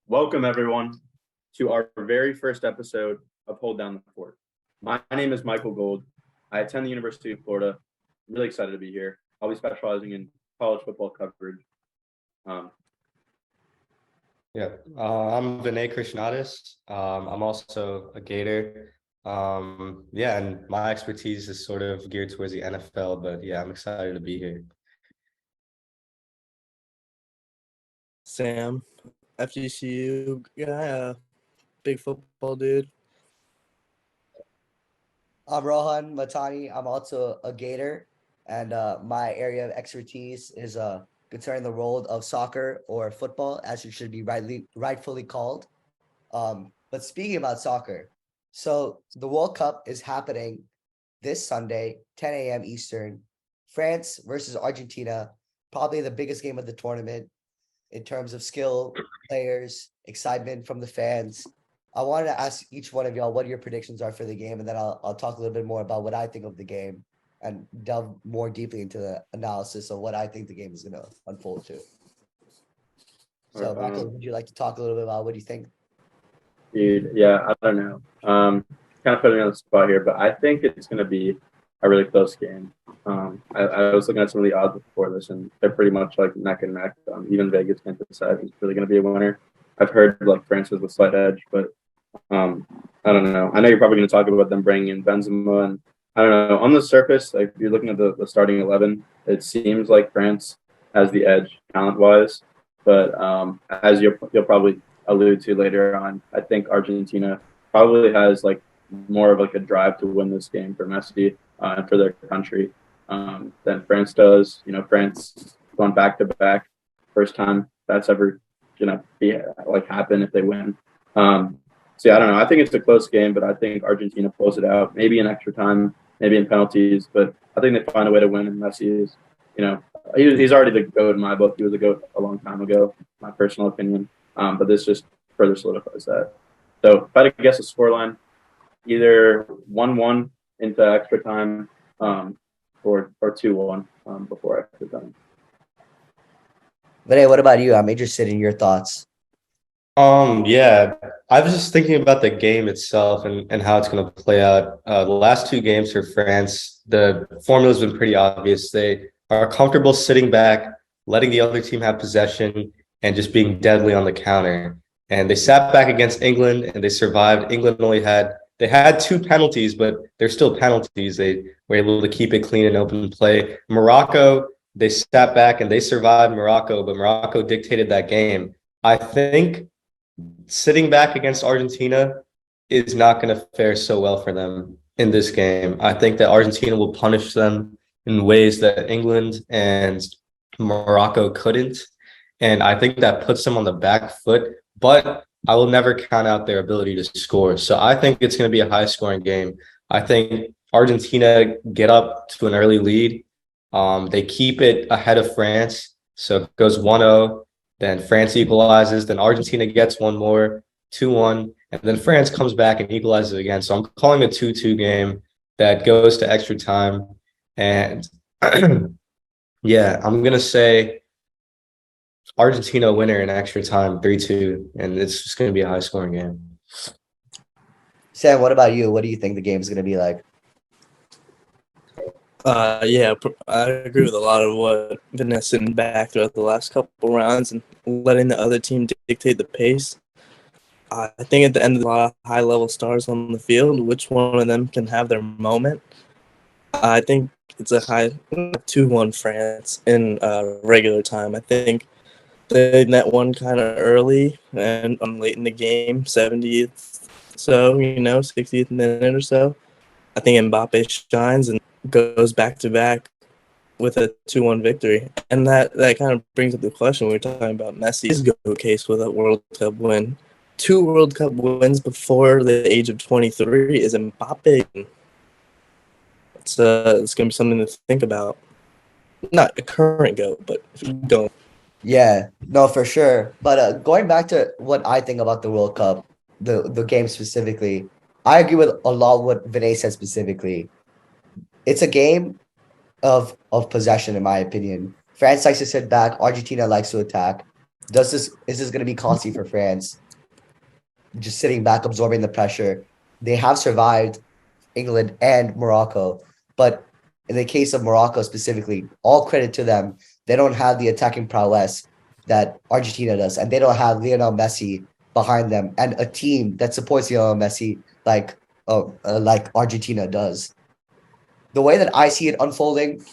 Welcome, everyone, to our very first episode of Hold Down the Fort. My name is Michael Gold. I attend the University of Florida. I'm really excited to be here. I'll be specializing in college football coverage. Um, I'm Vinay Krishnadas. I'm also a Gator. And my expertise is sort of geared towards the NFL, but yeah, I'm excited to be here. Sam, FGCU guy, big football dude. I'm Rohan Matani. I'm also a Gator, and my area of expertise is concerning the role of soccer or football, as it should be rightfully called. But speaking about soccer, so the World Cup is happening this Sunday, 10 a.m. Eastern. France versus Argentina, probably the biggest game of the tournament in terms of skill, players, excitement from the fans. I wanted to ask each one of y'all what your predictions are for the game, and then I'll talk a little bit more about what I think of the game and delve more deeply into the analysis of what I think the game is going to unfold to. So, Michael, would you like to talk a little bit about what you think? Dude, yeah, I don't know. Kind of putting me on the spot here, but I think it's going to be a really close game. I was looking at some of the odds before this, and they're pretty much like neck and neck. Even Vegas can't decide who's really going to be a winner. I've heard like France has a slight edge, but I don't know. I know you're probably going to talk about them bringing in Benzema, and I don't know. On the surface, like if you're looking at the starting 11, it seems like France has the edge talent-wise. But as you'll probably allude to later on, I think Argentina probably has like more of like a drive to win this game for Messi and for their country than France does. You know, France going back to back, first time that's ever be like happen if they win. So yeah, I don't know. I think it's a close game, but I think Argentina pulls it out. Maybe in extra time, maybe in penalties, but I think they find a way to win. And Messi is, he's already the GOAT in my book. He was a GOAT a long time ago, my personal opinion. But this just further solidifies that. So if I had to guess a scoreline, either 1-1 into extra time, or 2-1 before extra time. But hey, what about you? I'm interested in your thoughts. I was just thinking about the game itself and how it's going to play out. The last two games for France, the formula's been pretty obvious. They are comfortable sitting back, letting the other team have possession, and just being deadly on the counter. And they sat back against England, and they survived. England they had two penalties, but they're still penalties. They were able to keep it clean and open play. Morocco, they sat back and they survived Morocco, but Morocco dictated that game. I think sitting back against Argentina is not going to fare so well for them in this game. I think that Argentina will punish them in ways that England and Morocco couldn't. And I think that puts them on the back foot, but I will never count out their ability to score. So I think it's going to be a high scoring game. I think Argentina get up to an early lead. They keep it ahead of France. So it goes 1-0. Then France equalizes. Then Argentina gets one more, 2-1. And then France comes back and equalizes again. So I'm calling a 2-2 game that goes to extra time. And yeah, I'm going to say Argentina winner in extra time, 3-2. And it's just going to be a high scoring game. Sam, what about you? What do you think the game is going to be like? I agree with a lot of what Vanessa and back throughout the last couple rounds and letting the other team dictate the pace. I think at the end of a lot of high-level stars on the field, which one of them can have their moment? I think it's a high 2-1 France in regular time. I think they net one kind of early and late in the game, 70th, 60th minute or so. I think Mbappe shines and goes back-to-back with a 2-1 victory. And that kind of brings up the question we were talking about Messi's GOAT case with a World Cup win. 2 World Cup wins before the age of 23 is Mbappe. It's going to be something to think about. Not a current GOAT, but going. Yeah, no, for sure. But going back to what I think about the World Cup, the game specifically, I agree with a lot of what Vinay said specifically. It's a game of possession, in my opinion. France likes to sit back. Argentina likes to attack. is this going to be costly for France? Just sitting back, absorbing the pressure. They have survived England and Morocco, but in the case of Morocco specifically, all credit to them. They don't have the attacking prowess that Argentina does, and they don't have Lionel Messi behind them and a team that supports Lionel Messi like Argentina does. The way that I see it unfolding,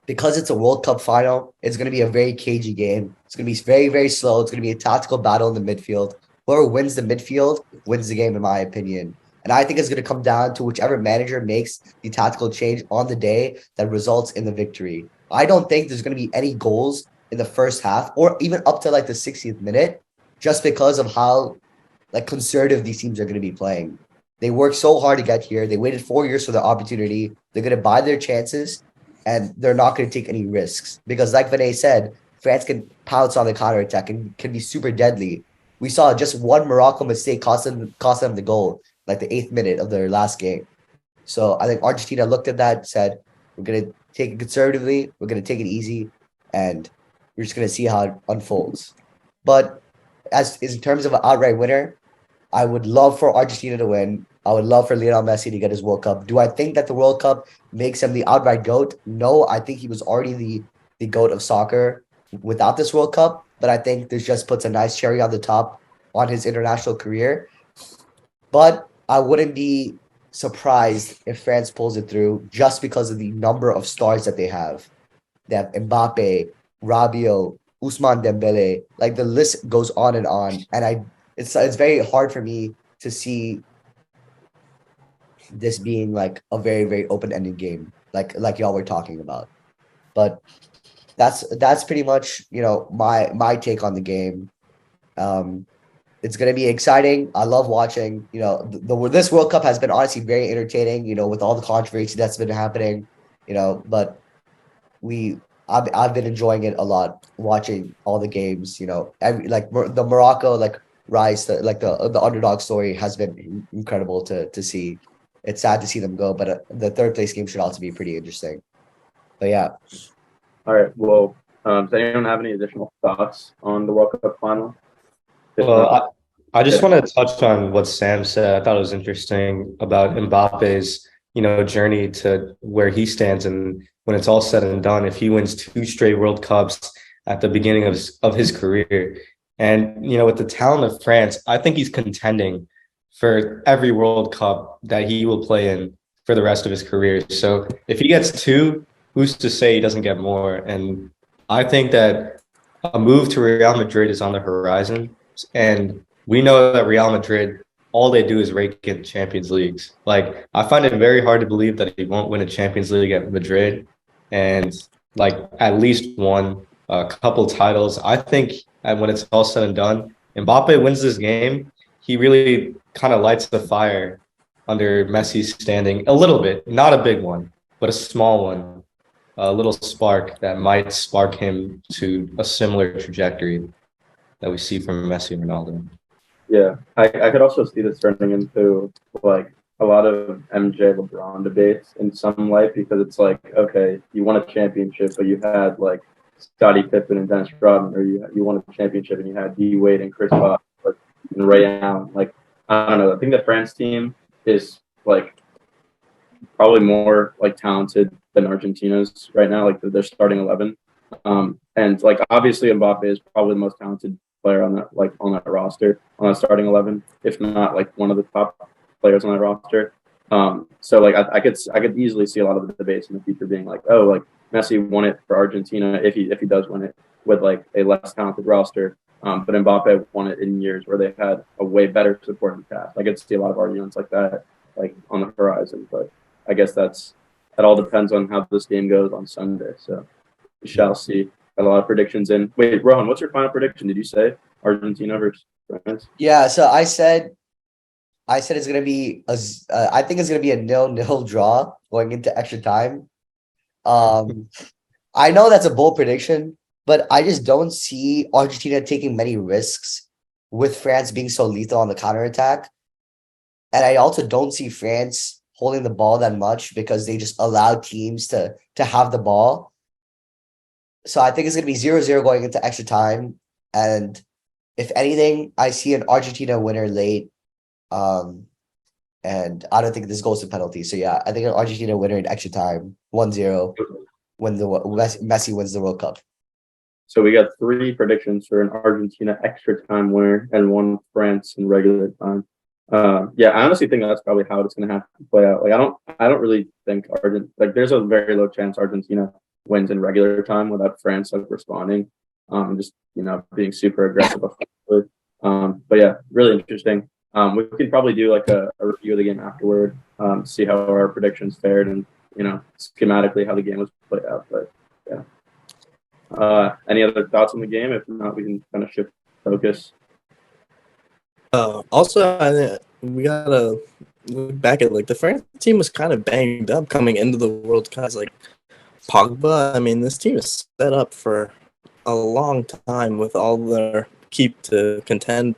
because it's a World Cup final, it's going to be a very cagey game. It's going to be very, very slow. It's going to be a tactical battle in the midfield. Whoever wins the midfield wins the game, in my opinion. And I think it's going to come down to whichever manager makes the tactical change on the day that results in the victory. I don't think there's going to be any goals in the first half or even up to like the 60th minute, just because of how like conservative these teams are going to be playing. They worked so hard to get here. They waited 4 years for their opportunity. They're going to buy their chances, and they're not going to take any risks because, like Vinay said, France can pounce on the counterattack and can be super deadly. We saw just one Morocco mistake cost them the goal, like the 8th minute of their last game. So I think Argentina looked at that, said, "We're going to take it conservatively. We're going to take it easy, and we're just going to see how it unfolds." But as in terms of an outright winner, I would love for Argentina to win. I would love for Lionel Messi to get his World Cup. Do I think that the World Cup makes him the outright GOAT? No, I think he was already the GOAT of soccer without this World Cup. But I think this just puts a nice cherry on the top on his international career. But I wouldn't be surprised if France pulls it through just because of the number of stars that they have. They have Mbappe, Rabiot, Ousmane Dembele. Like the list goes on and on. And it's very hard for me to see this being like a very, very open-ended game, like y'all were talking about. But that's pretty much, my take on the game. It's gonna be exciting. I love watching. This World Cup has been honestly very entertaining. With all the controversy that's been happening. But I've been enjoying it a lot, watching all the games. The Morocco rise, the underdog story has been incredible to see. It's sad to see them go, but the third place game should also be pretty interesting. But yeah. All right. Well, does anyone have any additional thoughts on the World Cup final? Well, I just want to touch on what Sam said. I thought it was interesting about Mbappe's, journey to where he stands. And when it's all said and done, if he wins 2 straight World Cups at the beginning of his career, and, with the talent of France, I think he's contending for every World Cup that he will play in for the rest of his career. So if he gets 2, who's to say he doesn't get more? And I think that a move to Real Madrid is on the horizon. And we know that Real Madrid, all they do is rake in Champions Leagues. Like, I find it very hard to believe that he won't win a Champions League at Madrid and at least won a couple titles. I think when it's all said and done, Mbappe wins this game. He really kind of lights the fire under Messi's standing a little bit, not a big one, but a small one, a little spark that might spark him to a similar trajectory that we see from Messi and Ronaldo. Yeah, I could also see this turning into a lot of MJ LeBron debates in some light, because it's okay, you won a championship, but you had Scottie Pippen and Dennis Rodman, or you won a championship and you had D Wade and Chris Bosh and Ray Allen. I don't know. I think the France team is probably more talented than Argentina's right now. They're starting 11, and obviously Mbappe is probably the most talented player on that on that roster, on that starting 11, if not one of the top players on that roster. So I could easily see a lot of the debates in the future being Messi won it for Argentina if he does win it with a less talented roster. But Mbappe won it in years where they had a way better supporting cast. I could see a lot of arguments like that, on the horizon. But I guess that all depends on how this game goes on Sunday. So we shall see. Got a lot of predictions in. Wait, Rohan, what's your final prediction? Did you say Argentina versus France? Yeah. So I said it's gonna be I think it's gonna be a 0-0 draw going into extra time. I know that's a bold prediction, but I just don't see Argentina taking many risks with France being so lethal on the counterattack. And I also don't see France holding the ball that much because they just allow teams to have the ball. So I think it's going to be 0-0 going into extra time. And if anything, I see an Argentina winner late. And I don't think this goes to penalty. So yeah, I think an Argentina winner in extra time, 1-0, when the Messi wins the World Cup. So we got 3 predictions for an Argentina extra time winner and 1 France in regular time. Yeah, I honestly think that's probably how it's going to have to play out. Like, I don't really think there's a very low chance Argentina wins in regular time without France like responding, just being super aggressive. But yeah, really interesting. We could probably do like a review of the game afterward, see how our predictions fared and schematically how the game was played out. But yeah. Any other thoughts on the game? If not, we can kind of shift focus. Also, I think we gotta look back at the France team was kind of banged up coming into the World Cup. Like Pogba, I mean, this team is set up for a long time with all their keep to contend.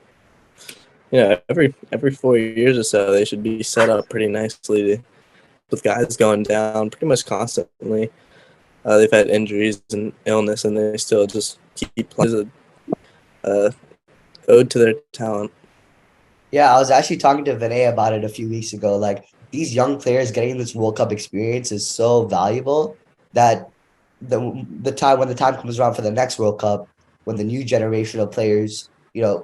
Every 4 years or so, they should be set up pretty nicely with guys going down pretty much constantly. They've had injuries and illness, and they still just keep playing. Ode to their talent. Yeah, I was actually talking to Vinay about it a few weeks ago. Like, these young players getting this World Cup experience is so valuable that when the time comes around for the next World Cup, when the new generation of players,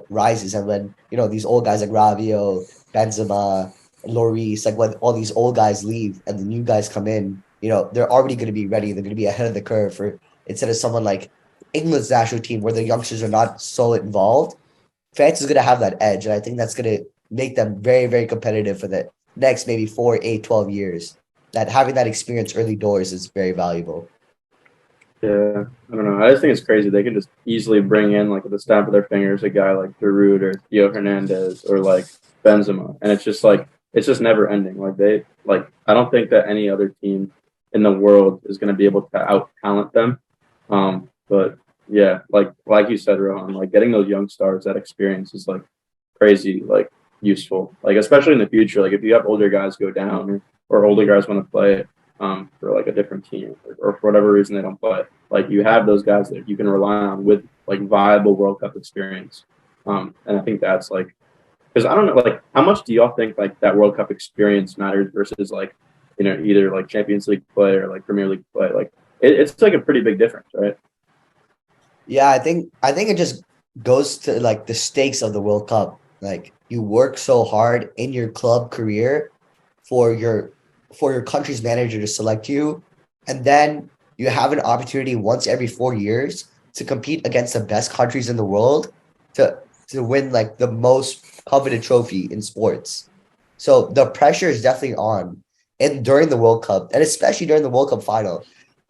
rises, and when, these old guys like Rabiot, Benzema, Lloris, like when all these old guys leave and the new guys come in, they're already going to be ready. They're going to be ahead of the curve instead of someone like England's national team where the youngsters are not so involved. France is going to have that edge, and I think that's going to make them very, very competitive for the next maybe 4, 8, 12 years. That having that experience early doors is very valuable. Yeah, I don't know. I just think it's crazy. They can just easily bring in, like, with the snap of their fingers, a guy like Giroud or Theo Hernandez or like Benzema, and it's just never ending. I don't think that any other team in the world is going to be able to out talent them. But yeah, like you said, Rohan, like getting those young stars that experience is like crazy, like useful, like especially in the future. Like if you have older guys go down or older guys want to play for like a different team or for whatever reason they don't play, like you have those guys that you can rely on with like viable World Cup experience. And I think that's like, because I don't know, like how much do y'all think like that World Cup experience matters versus like either like Champions League play or like Premier League play? Like it's like a pretty big difference, right? Yeah, I think it just goes to like the stakes of the World Cup. Like you work so hard in your club career for your country's manager to select you, and then you have an opportunity once every 4 years to compete against the best countries in the world to win like the most coveted trophy in sports. So the pressure is definitely on, and during the World Cup, and especially during the World Cup final.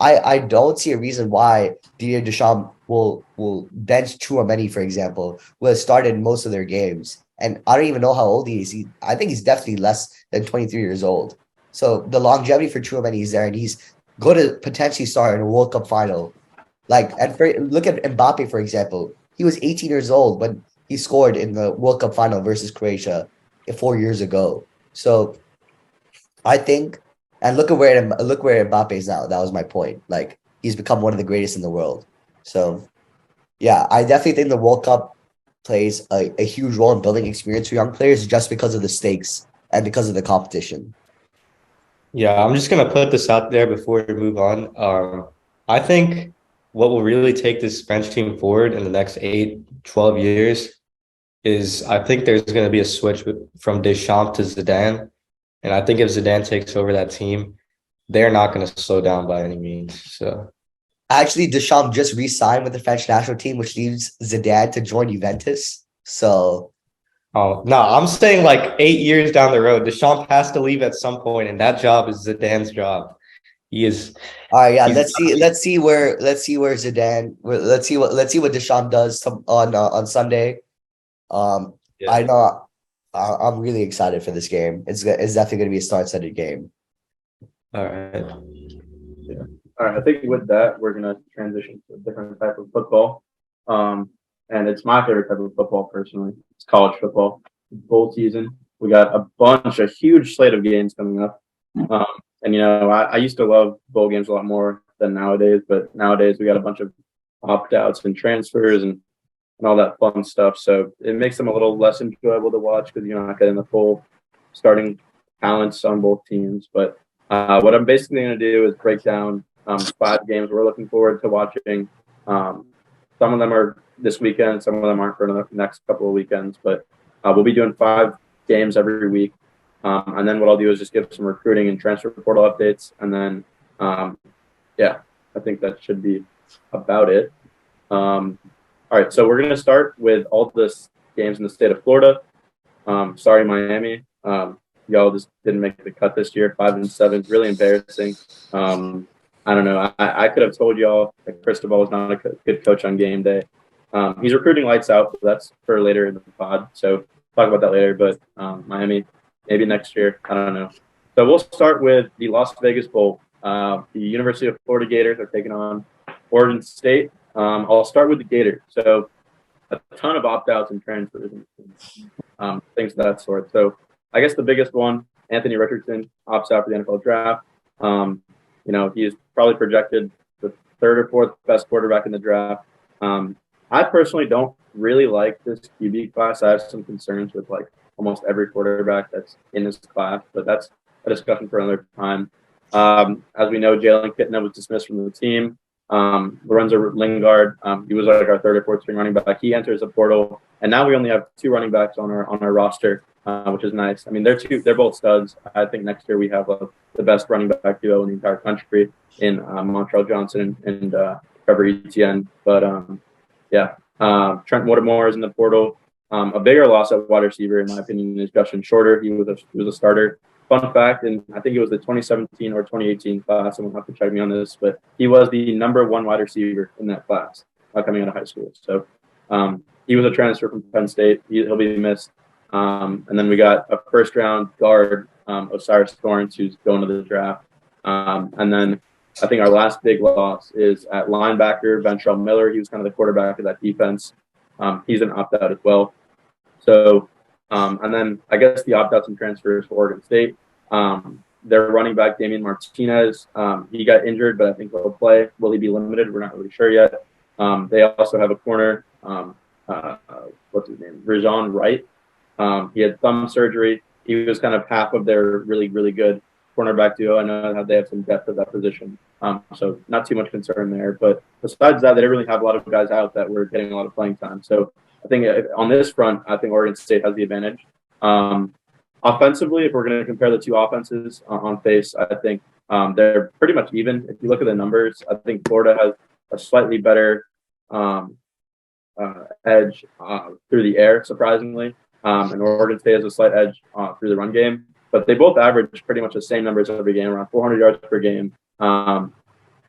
I don't see a reason why Didier Deschamps will bench Chouameni, for example, who has started most of their games. And I don't even know how old he is. I think he's definitely less than 23 years old. So the longevity for Chouameni is there, and he's going to potentially start in a World Cup final. Look at Mbappe, for example. He was 18 years old when he scored in the World Cup final versus Croatia 4 years ago. So I think, and look where Mbappe is now. That was my point. Like he's become one of the greatest in the world. So yeah, I definitely think the World Cup plays a huge role in building experience for young players just because of the stakes and because of the competition. Yeah, I'm just gonna put this out there before we move on. I think what will really take this French team forward in the next 8, 12 years is I think there's going to be a switch from Deschamps to Zidane. And I think if Zidane takes over that team, they're not going to slow down by any means. So Actually, Deschamps just re-signed with the French national team, which leaves Zidane to join Juventus. So, oh no, I'm saying like 8 years down the road, Deschamps has to leave at some point, and that job is Zidane's job. He is. all right, yeah. Let's see where Zidane. Let's see what Deschamps does on Sunday. Yeah. I know. I'm really excited for this game. It's definitely going to be a star-studded game. All right. Yeah. All right. I think with that, we're going to transition to a different type of football. And it's my favorite type of football, personally. It's college football. Bowl season. We got a huge slate of games coming up. And, I used to love bowl games a lot more than nowadays. But nowadays, we got a bunch of opt-outs and transfers and and all that fun stuff. So it makes them a little less enjoyable to watch because you're not getting the full starting talents on both teams. But what I'm basically going to do is break down 5 games we're looking forward to watching. Some of them are this weekend, some of them aren't for the next couple of weekends, but we'll be doing 5 games every week. And then what I'll do is just give some recruiting and transfer portal updates. And then, I think that should be about it. All right, so we're going to start with all the games in the state of Florida. Sorry, Miami. Y'all just didn't make the cut this year. 5-7, really embarrassing. I don't know. I could have told y'all that Cristobal was not a good coach on game day. He's recruiting lights out. But that's for later in the pod. So talk about that later. But Miami, maybe next year. I don't know. So we'll start with the Las Vegas Bowl. The University of Florida Gators are taking on Oregon State. I'll start with the Gators. So a ton of opt-outs and transfers and things of that sort. So I guess the biggest one, Anthony Richardson opts out for the NFL draft. He's probably projected the 3rd or 4th best quarterback in the draft. I personally don't really like this QB class. I have some concerns with like almost every quarterback that's in this class, but that's a discussion for another time. As we know, Jalen Kitna was dismissed from the team. Lorenzo Lingard, he was like our 3rd or 4th string running back. He enters the portal, and now we only have 2 running backs on our roster, which is nice. I mean, they're both studs. I think next year we have the best running back duo in the entire country in Montreal Johnson and Trevor Etienne. But Trent Whittemore is in the portal. A bigger loss at wide receiver, in my opinion, is Justin Shorter. He was a starter. Fun fact, and I think it was the 2017 or 2018 class. Someone will have to check me on this, but he was the number 1 wide receiver in that class coming out of high school. So he was a transfer from Penn State. He'll be missed. And then we got a 1st-round guard, Osiris Torrance, who's going to the draft. And then I think our last big loss is at linebacker, Ventrell Miller. He was kind of the quarterback of that defense. He's an opt-out as well. So, and then I guess the opt-outs and transfers for Oregon State. Their running back, Damian Martinez, he got injured, but I think he'll play. Will he be limited? We're not really sure yet. They also have a corner, what's his name? Rajon Wright. He had thumb surgery. He was kind of half of their really, really good cornerback duo. I know how they have some depth at that position. So not too much concern there. But besides that, they didn't really have a lot of guys out that were getting a lot of playing time. So I think on this front, I think Oregon State has the advantage. Offensively, if we're going to compare the 2 offenses on face, I think they're pretty much even. If you look at the numbers, I think Florida has a slightly better edge through the air, surprisingly. And Oregon State has a slight edge through the run game. But they both average pretty much the same numbers every game, around 400 yards per game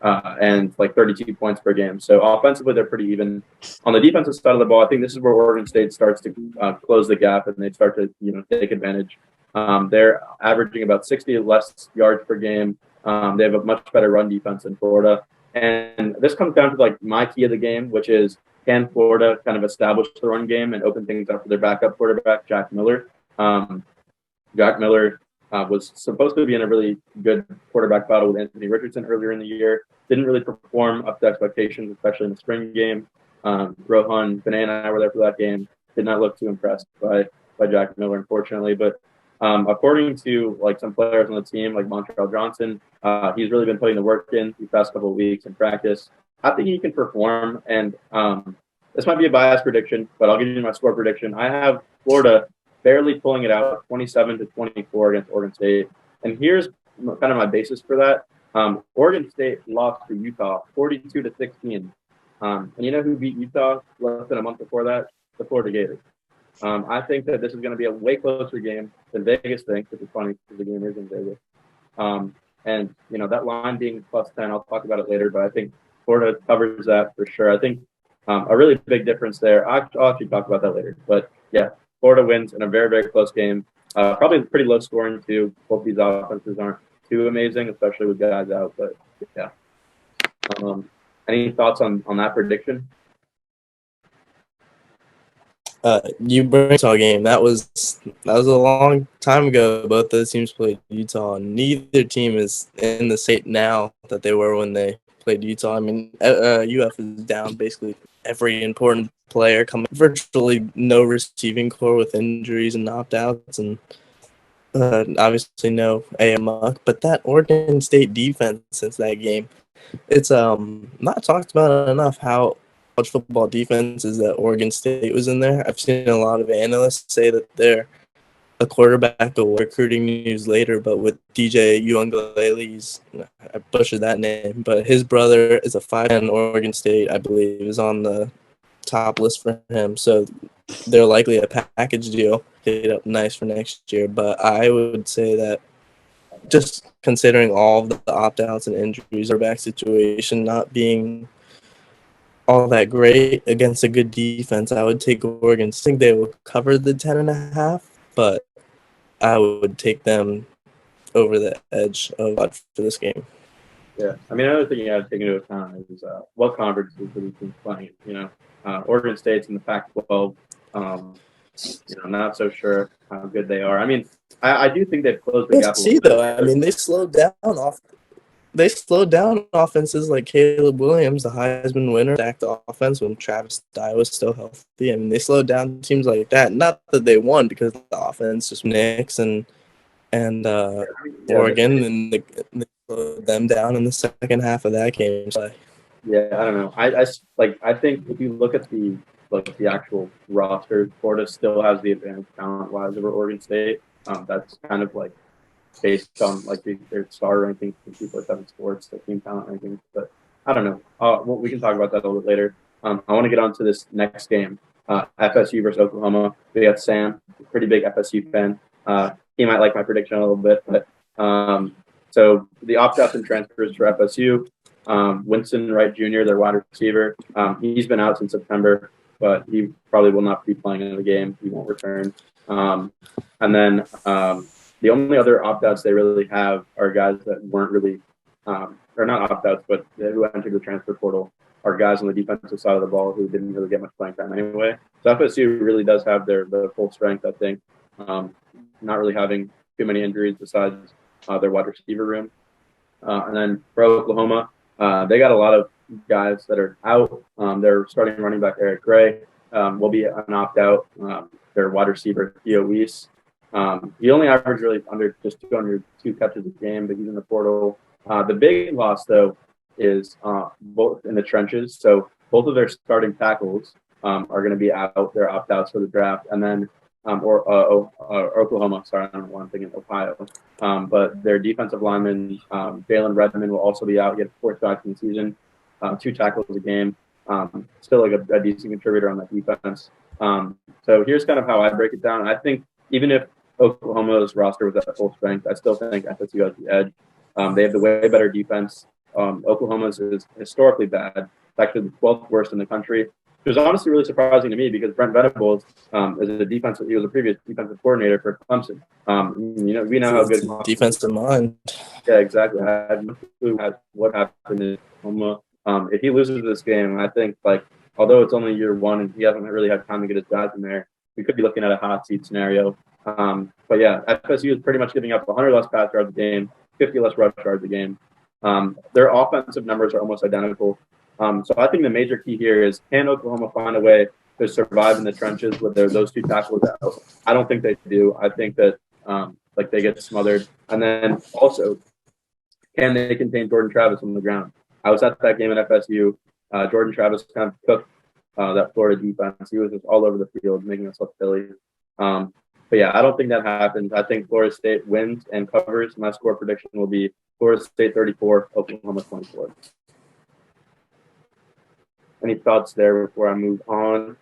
and like 32 points per game. So offensively, they're pretty even. On the defensive side of the ball, I think this is where Oregon State starts to close the gap and they start to take advantage. They're averaging about 60 less yards per game. They have a much better run defense than Florida. And this comes down to like my key of the game, which is, can Florida kind of establish the run game and open things up for their backup quarterback, Jack Miller? Jack Miller was supposed to be in a really good quarterback battle with Anthony Richardson earlier in the year. Didn't really perform up to expectations, especially in the spring game. Rohan, Benet, and I were there for that game. Did not look too impressed by Jack Miller, unfortunately. But according to like some players on the team, like Montreal Johnson, he's really been putting the work in these past couple of weeks in practice. I think he can perform, and this might be a biased prediction, but I'll give you my score prediction. I have Florida barely pulling it out, 27-24 against Oregon State. And here's kind of my basis for that. Oregon State lost to Utah 42-16. And you know who beat Utah less than a month before that? The Florida Gators. I think that this is going to be a way closer game than Vegas thinks, which is funny because the game is in Vegas. And, that line being +10, I'll talk about it later, but I think Florida covers that for sure. I think a really big difference there. I'll actually talk about that later. But, yeah, Florida wins in a very, very close game. Probably pretty low scoring, too. Both these offenses aren't too amazing, especially with guys out. But, yeah. Any thoughts on that prediction? You bring Utah game. That was a long time ago. Both those teams played Utah. Neither team is in the state now that they were when they played Utah. I mean, UF is down basically every important player coming, virtually no receiving core with injuries and opt-outs, and obviously no AM Muck. But that Oregon State defense since that game, it's not talked about enough how college football defense is that Oregon State was in there. I've seen a lot of analysts say that they're a quarterback away. Recruiting news later, but with DJ Uiagalelei, I butchered that name, but his brother is a 5-10 Oregon State, I believe, is on the top list for him. So they're likely a package deal, get up nice for next year. But I would say that just considering all of the opt-outs and injuries, our back situation not being all that great against a good defense, I would take Oregon. I think they will cover the 10.5, but I would take them over the edge of for this game. Yeah, I mean, another thing you got to take into account is what conference is the team playing. Oregon State's in the Pac-12. Not so sure how good they are. I mean, I do think they've closed the gap. See, though, I mean, they slowed down offenses like Caleb Williams, the Heisman winner, stacked offense when Travis Dye was still healthy. I mean, they slowed down teams like that. Not that they won because the offense just Knicks and Oregon, and they slowed them down in the second half of that game. So, yeah, I don't know. I think if you look at the actual roster, Florida still has the advantage talent-wise over Oregon State. That's kind of like based on like their star rankings from people like that in sports, their team talent rankings. But I don't know. We can talk about that a little bit later. I want to get on to this next game, FSU versus Oklahoma. We got Sam, a pretty big FSU fan. He might like my prediction a little bit, but so the opt-outs and transfers for FSU. Winston Wright Jr., their wide receiver, he's been out since September, but he probably will not be playing in the game. He won't return. And then the only other opt-outs they really have are guys that weren't really, or not opt-outs, but who entered the transfer portal are guys on the defensive side of the ball who didn't really get much playing time anyway. So FSU really does have their full strength, I think, not really having too many injuries besides their wide receiver room. And then for Oklahoma, they got a lot of guys that are out. Their starting running back, Eric Gray, will be an opt-out. Their wide receiver, Theo Weiss. He only averaged really under just 202 catches a game, but he's in the portal. The big loss, though, is both in the trenches. So both of their starting tackles are going to be out. They're opt-outs for the draft. And then Oklahoma, sorry, I don't know why I'm thinking Ohio. But their defensive lineman, Jalen Redmond, will also be out. He had 4 sacks in the season, 2 tackles a game. Still like a decent contributor on that defense. So here's kind of how I break it down. I think even if Oklahoma's roster was at full strength, I still think FSU has the edge. They have the way better defense. Oklahoma's is historically bad. It's actually the 12th worst in the country, which was honestly really surprising to me because Brent Venables he was a previous defensive coordinator for Clemson. We know how good defensive mind. Yeah, exactly. I had no clue what happened in Oklahoma. If he loses this game, I think although it's only year one and he hasn't really had time to get his guys in there, we could be looking at a hot seat scenario. But yeah, FSU is pretty much giving up 100 less pass yards a game, 50 less rush yards a game. Their offensive numbers are almost identical. So I think the major key here is, can Oklahoma find a way to survive in the trenches with those 2 tackles out? I don't think they do. I think that they get smothered. And then also, can they contain Jordan Travis on the ground? I was at that game at FSU. Jordan Travis kind of took that Florida defense. He was just all over the field, making us look silly. But yeah, I don't think that happens. I think Florida State wins and covers. My score prediction will be Florida State 34, Oklahoma 24. Any thoughts there before I move on?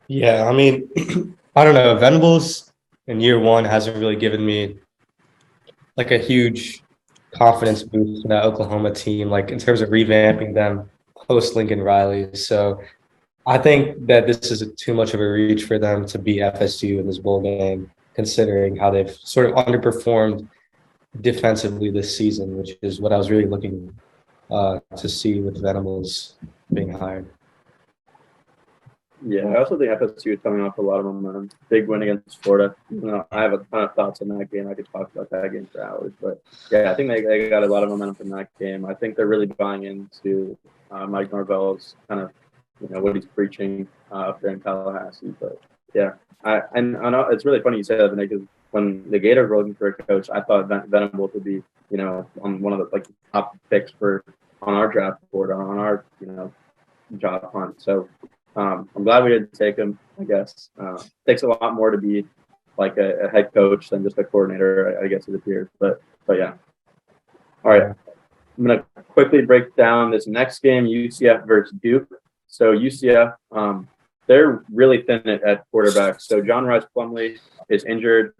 Yeah, I mean, I don't know. Venables in year one hasn't really given me like a huge confidence boost in that Oklahoma team, like in terms of revamping them post Lincoln Riley. So I think that this is too much of a reach for them to beat FSU in this bowl game, considering how they've sort of underperformed defensively this season, which is what I was really looking to see with Venables being hired. Yeah, I also think FSU is coming off a lot of momentum. Big win against Florida. I have a ton of thoughts on that game. I could talk about that game for hours. But, yeah, I think they got a lot of momentum from that game. I think they're really buying into Mike Norvell's kind of what he's preaching up there in Tallahassee. But yeah, I know it's really funny you say that, because when the Gators were looking for a coach, I thought Venables would be on one of the top picks on our draft board, on our job hunt. So I'm glad we didn't take him. I guess takes a lot more to be like a head coach than just a coordinator, I guess it appears. But yeah. All right. I'm going to quickly break down this next game, UCF versus Duke. So UCF, they're really thin at quarterback. So John Rice Plumlee is injured.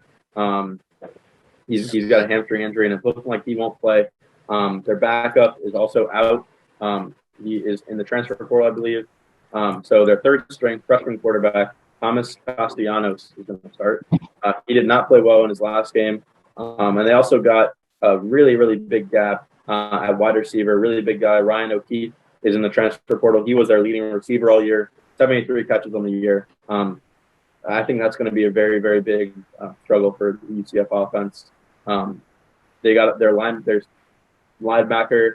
He's got a hamstring injury, and it's looking like he won't play. Their backup is also out. He is in the transfer portal, I believe. So their third-string freshman quarterback, Thomas Castellanos, is going to start. He did not play well in his last game. And they also got a really, really big gap at wide receiver. A really big guy, Ryan O'Keefe, is in the transfer portal. He was their leading receiver all year, 73 catches on the year. I think that's going to be a very, very big struggle for the UCF offense. They got their linebacker,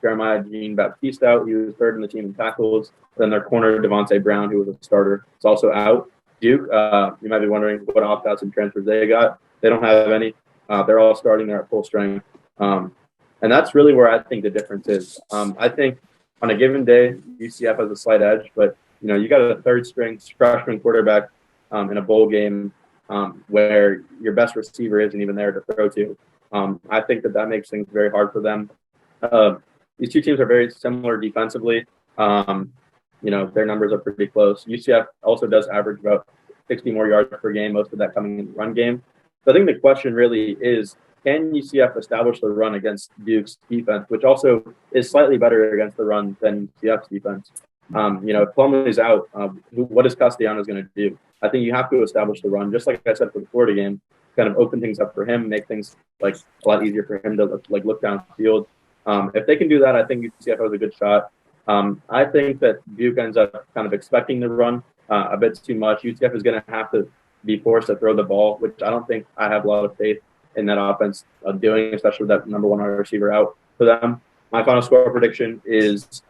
Jeremiah Jean Baptiste out. He was third in the team in tackles. Then their corner, Devontae Brown, who was a starter, is also out. Duke, you might be wondering what opt-outs and transfers they got. They don't have any. They're all starting. They're at full strength. And that's really where I think the difference is. I think on a given day, UCF has a slight edge, but you got a third-string freshman quarterback in a bowl game where your best receiver isn't even there to throw to. I think that makes things very hard for them. These two teams are very similar defensively. Their numbers are pretty close. UCF also does average about 60 more yards per game, most of that coming in the run game. So I think the question really is, can UCF establish the run against Duke's defense, which also is slightly better against the run than UCF's defense? If Plumlee's out, what is Castellanos going to do? I think you have to establish the run, just like I said for the Florida game, kind of open things up for him, make things a lot easier for him to look downfield. If they can do that, I think UCF has a good shot. I think that Duke ends up kind of expecting the run a bit too much. UCF is going to have to be forced to throw the ball, which I don't think I have a lot of faith in that offense doing, especially with that number one wide receiver out for them. My final score prediction is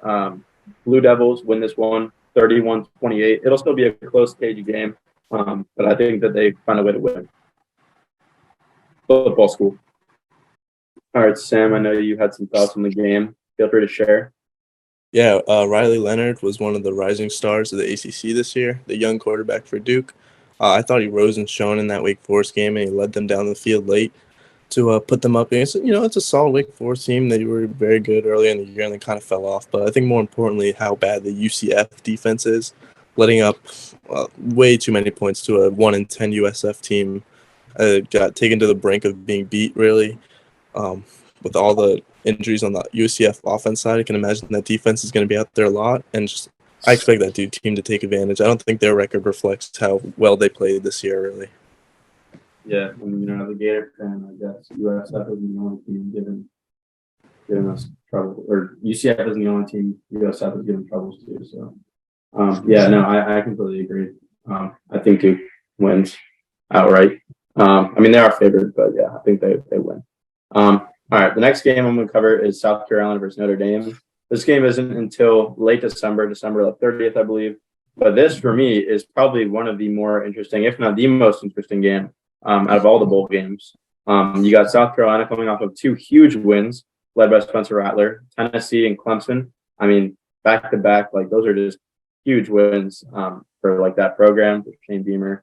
Blue Devils win this one 31-28. It'll still be a close, cagey game, but I think that they find a way to win. Football school. All right, Sam, I know you had some thoughts on the game. Feel free to share. Yeah, Riley Leonard was one of the rising stars of the ACC this year, the young quarterback for Duke. I thought he rose and shone in that Wake Forest game, and he led them down the field late to put them up against, it's a solid Wake Forest team. They were very good early in the year, and they kind of fell off. But I think more importantly, how bad the UCF defense is, letting up way too many points to a 1-10 USF team. Got taken to the brink of being beat, really. With all the injuries on the UCF offense side, I can imagine that defense is going to be out there a lot, and I expect that Duke team to take advantage. I don't think their record reflects how well they played this year, really. Yeah, and as a Gator fan, I guess USF isn't the only team giving us trouble, or UCF isn't the only team USF is giving troubles to. So, I completely agree. I think Duke wins outright. They are favored, but yeah, I think they win. All right, the next game I'm going to cover is South Carolina versus Notre Dame. This game isn't until late December 30th, I believe. But this, for me, is probably one of the more interesting, if not the most interesting game out of all the bowl games. You got South Carolina coming off of two huge wins led by Spencer Rattler, Tennessee and Clemson. Back to back, those are just huge wins for that program, for Shane Beamer,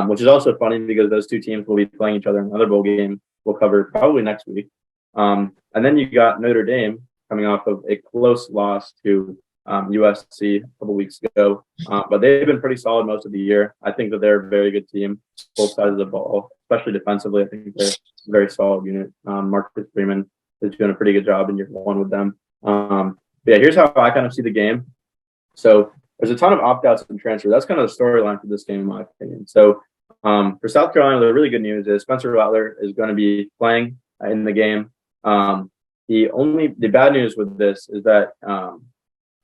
which is also funny because those two teams will be playing each other in another bowl game we'll cover probably next week. And then you got Notre Dame coming off of a close loss to USC a couple weeks ago. But they've been pretty solid most of the year. I think that they're a very good team, both sides of the ball, especially defensively. I think they're a very solid unit. Marcus Freeman is doing a pretty good job in year one with them. Here's how I kind of see the game. So there's a ton of opt-outs and transfers. That's kind of the storyline for this game, in my opinion. So for South Carolina, the really good news is Spencer Rattler is going to be playing in the game. The bad news with this is that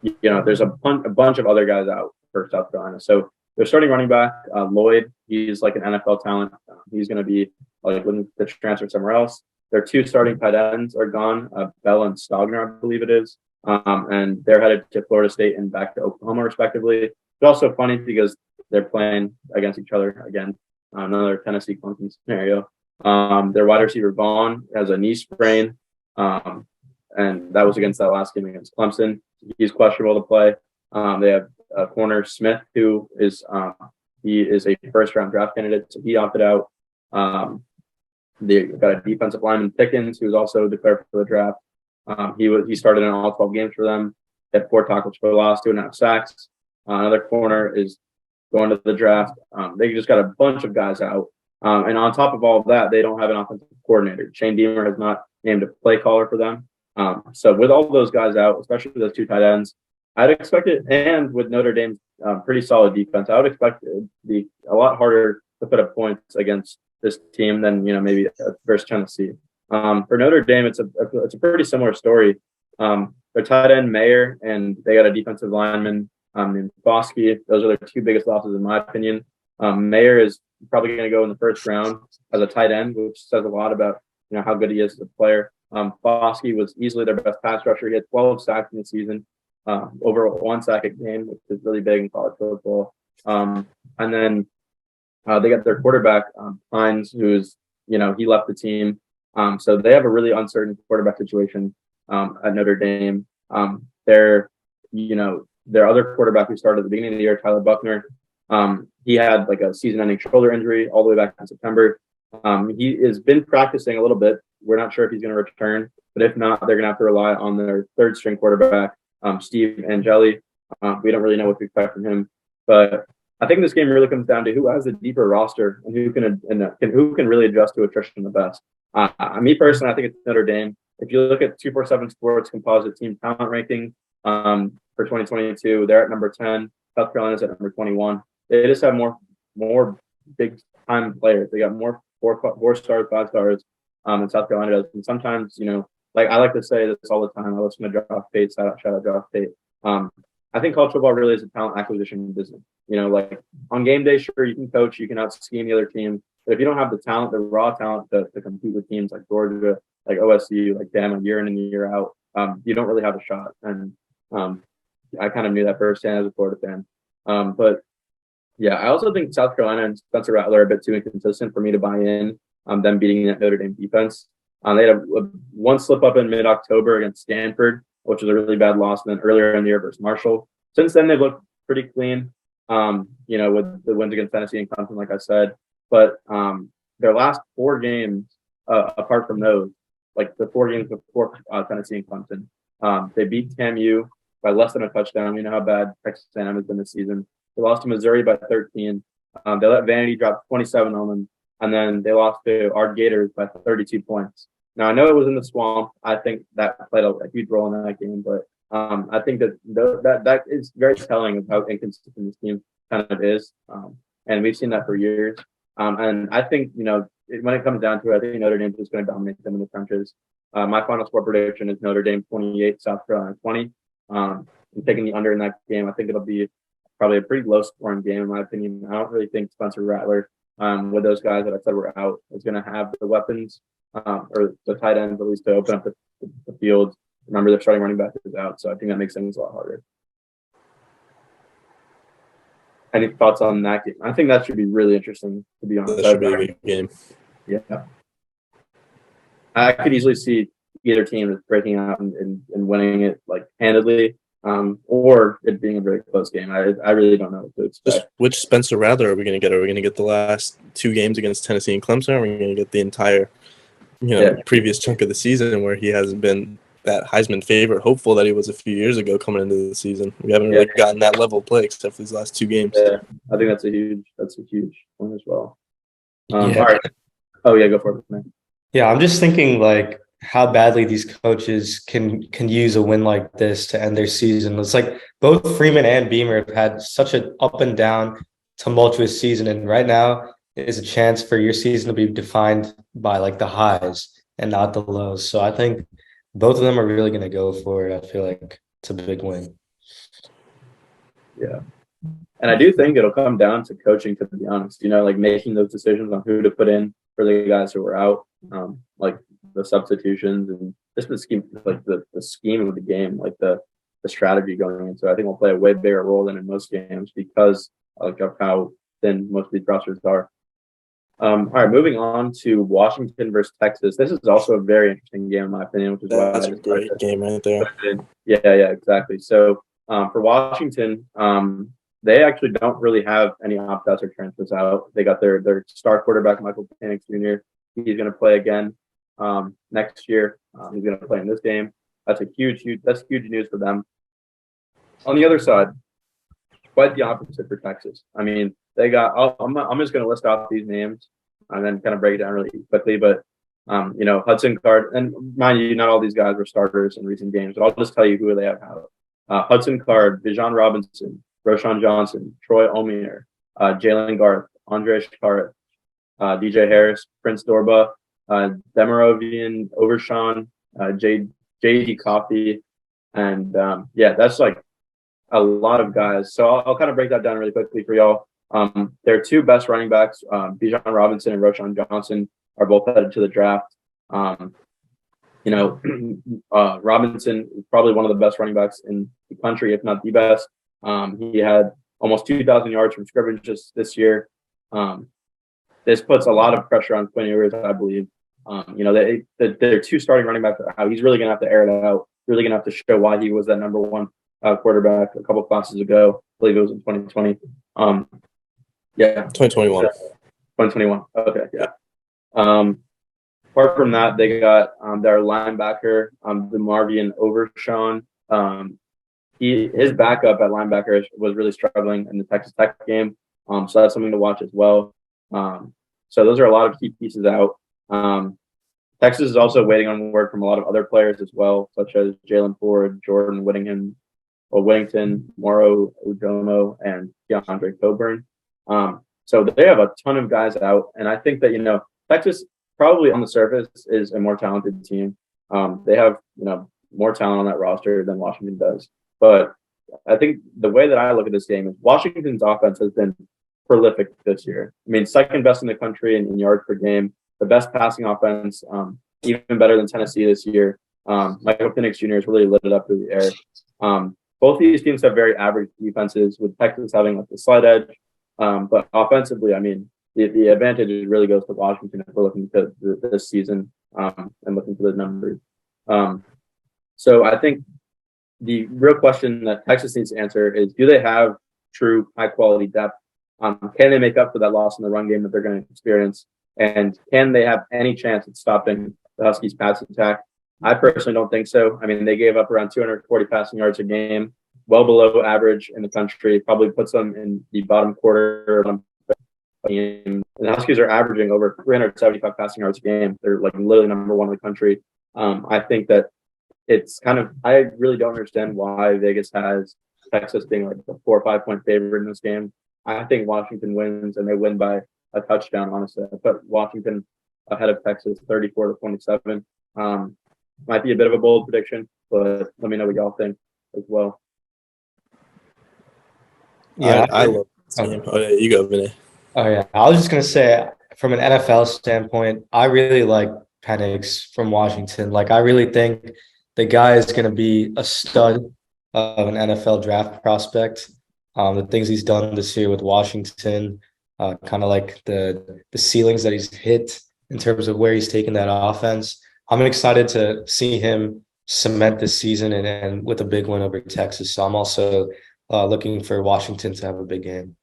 there's a bunch of other guys out for South Carolina. So they're starting running back Lloyd. He's like an NFL talent. He's going to be looking to transfer somewhere else. Their two starting tight ends are gone. Bell and Stogner, I believe it is. and they're headed to Florida State and back to Oklahoma, respectively. It's also funny because they're playing against each other again. Another Tennessee Clemson scenario. Their wide receiver Vaughn has a knee sprain, and that was against that last game against Clemson. He's questionable to play. They have corner Smith, who is he is a first-round draft candidate, so he opted out. They got a defensive lineman Pickens, who was also declared for the draft. He started in all 12 games for them. He had 4 tackles for loss, 2.5 sacks. Another corner is going to the draft. They just got a bunch of guys out. And on top of all of that, they don't have an offensive coordinator. Shane Deemer has not named a play caller for them. So with all those guys out, especially those 2 tight ends, I'd expect it, and with Notre Dame's pretty solid defense, I would expect it to be a lot harder to put up points against this team than maybe versus Tennessee. For Notre Dame, it's a pretty similar story. Their tight end Mayer, and they got a defensive lineman named Bosky. Those are their 2 biggest losses in my opinion. Mayer is probably going to go in the first round as a tight end, which says a lot about how good he is as a player. Bosky was easily their best pass rusher. He had 12 sacks in the season, over 1 sack a game, which is really big in college football. And then they got their quarterback Hines, who's he left the team. So they have a really uncertain quarterback situation at Notre Dame. Their other quarterback who started at the beginning of the year, Tyler Buckner, he had like a season-ending shoulder injury all the way back in September. He has been practicing a little bit. We're not sure if he's going to return, but if not, they're going to have to rely on their third-string quarterback, Steve Angeli. We don't really know what to expect from him, but I think this game really comes down to who has a deeper roster and who can really adjust to attrition the best. Me personally, I think it's Notre Dame. If you look at 247 Sports composite team talent ranking for 2022, they're at number 10. South Carolina's at number 21. They just have more big time players. They got more 4 stars, 5 stars than South Carolina does. And sometimes, like I like to say this all the time. I listen to Josh Tate. Shout out Josh Tate. I think college football really is a talent acquisition business. Like on game day, sure, you can coach, you can out scheme the other team. But if you don't have the talent, the raw talent to compete with teams like Georgia, like OSU, like Bama, year in and year out, you don't really have a shot. And I kind of knew that firsthand as a Florida fan. But yeah, I also think South Carolina and Spencer Rattler are a bit too inconsistent for me to buy in. Them beating that Notre Dame defense. They had one slip up in mid-October against Stanford, which was a really bad loss, and then earlier in the year versus Marshall. Since then, they've looked pretty clean, with the wins against Tennessee and Clemson, like I said. But their last 4 games, apart from those, like the 4 games before Tennessee and Clemson, they beat TAMU by less than a touchdown. You know how bad Texas A&M has been this season. They lost to Missouri by 13. They let Vanity drop 27 on them, and then they lost to our Gators by 32 points. Now, I know it was in the swamp. I think that played a huge role in that game, but I think that is very telling of how inconsistent this team kind of is. And we've seen that for years. And I think, when it comes down to it, I think Notre Dame is going to dominate them in the trenches. My final score prediction is Notre Dame 28, South Carolina 20. I'm taking the under in that game. I think it'll be probably a pretty low scoring game, in my opinion. I don't really think Spencer Rattler, with those guys that I said were out, is going to have the weapons or the tight ends at least to open up the field. Remember, their starting running back is out, so I think that makes things a lot harder. Any thoughts on that game? I think that should be really interesting, to be honest. That should be a good game. Yeah. I could easily see either team breaking out and winning it like handedly, or it being a very close game. I really don't know what to expect. Which Spencer Rattler are we going to get? Are we going to get the last 2 games against Tennessee and Clemson? Or are we going to get the entire previous chunk of the season where he hasn't been that Heisman favorite hopeful that he was a few years ago coming into the season? We haven't really gotten that level of play except for these last 2 games. Yeah, I think that's a huge one as well. All right. Oh yeah, go for it, man. Yeah, I'm just thinking like how badly these coaches can use a win like this to end their season. It's like both Freeman and Beamer have had such an up and down, tumultuous season, and right now is a chance for your season to be defined by like the highs and not the lows. So I think both of them are really going to go for it. I feel like it's a big win. Yeah. And I do think it'll come down to coaching, to be honest, like making those decisions on who to put in for the guys who were out, like the substitutions and just the scheme, like the scheme of the game, like the strategy going into it. I think will play a way bigger role than in most games because like of how thin most of these rosters are. All right, moving on to Washington versus Texas. This is also a very interesting game in my opinion, which is why That's a great game right there. Yeah, exactly. So for Washington, they actually don't really have any opt-outs or transfers out. They got their star quarterback, Michael Penix Jr. He's going to play again next year. He's going to play in this game. That's huge news for them. On the other side, quite the opposite for Texas. I mean, they got. I'm just going to list off these names and then kind of break it down really quickly. But Hudson Card, and mind you, not all these guys were starters in recent games, but I'll just tell you who they have out. Hudson Card, Bijan Robinson, Roshan Johnson, Troy Omier, Jalen Garth, Andre Shikaret, DJ Harris, Prince Dorba, Demarovian Overshawn, JD Coffey, and that's like a lot of guys. So I'll kind of break that down really quickly for y'all. Their two best running backs, Bijan Robinson and Roshan Johnson, are both headed to the draft. Robinson is probably one of the best running backs in the country, if not the best. He had almost 2,000 yards from scrimmages this year. This puts a lot of pressure on Quinn Ewers, I believe. Their two starting running backs are out. He's really going to have to air it out. Really going to have to show why he was that number one quarterback a couple classes ago. I believe it was in 2020. 2021. 2021. Okay, yeah. Apart from that, they got their linebacker, DeMarvion Overshawn. His backup at linebacker was really struggling in the Texas Tech game. So that's something to watch as well. So those are a lot of key pieces out. Texas is also waiting on word from a lot of other players as well, such as Jalen Ford, Jordan Whittington, Moro Udomo, and DeAndre Coburn. So they have a ton of guys out, and I think that Texas probably on the surface is a more talented team. They have more talent on that roster than Washington does. But I think the way that I look at this game is Washington's offense has been prolific this year. I mean, second best in the country in yards per game, the best passing offense, even better than Tennessee this year. Michael Penix Jr. has really lit it up through the air. Both these teams have very average defenses, with Texas having like the slight edge. But offensively, I mean, the advantage really goes to Washington if we're looking to this season and looking for the numbers. So I think the real question that Texas needs to answer is, do they have true high-quality depth? Can they make up for that loss in the run game that they're going to experience? And can they have any chance at stopping the Huskies' pass attack? I personally don't think so. I mean, they gave up around 240 passing yards a game, well below average in the country, probably puts them in the bottom quarter. And the Huskies are averaging over 375 passing yards a game. They're like literally number one in the country. I think that it's I really don't understand why Vegas has Texas being like a 4 or 5 point favorite in this game. I think Washington wins, and they win by a touchdown, honestly. I put Washington ahead of Texas 34-27. Might be a bit of a bold prediction, but let me know what y'all think as well. Yeah, I love this game. Oh, yeah, you go, Vinny. Oh, yeah. I was just going to say, from an NFL standpoint, I really like Penix from Washington. Like, I really think the guy is going to be a stud of an NFL draft prospect. The things he's done this year with Washington, kind of like the ceilings that he's hit in terms of where he's taken that offense. I'm excited to see him cement this season and with a big win over Texas. So I'm also looking for Washington to have a big game.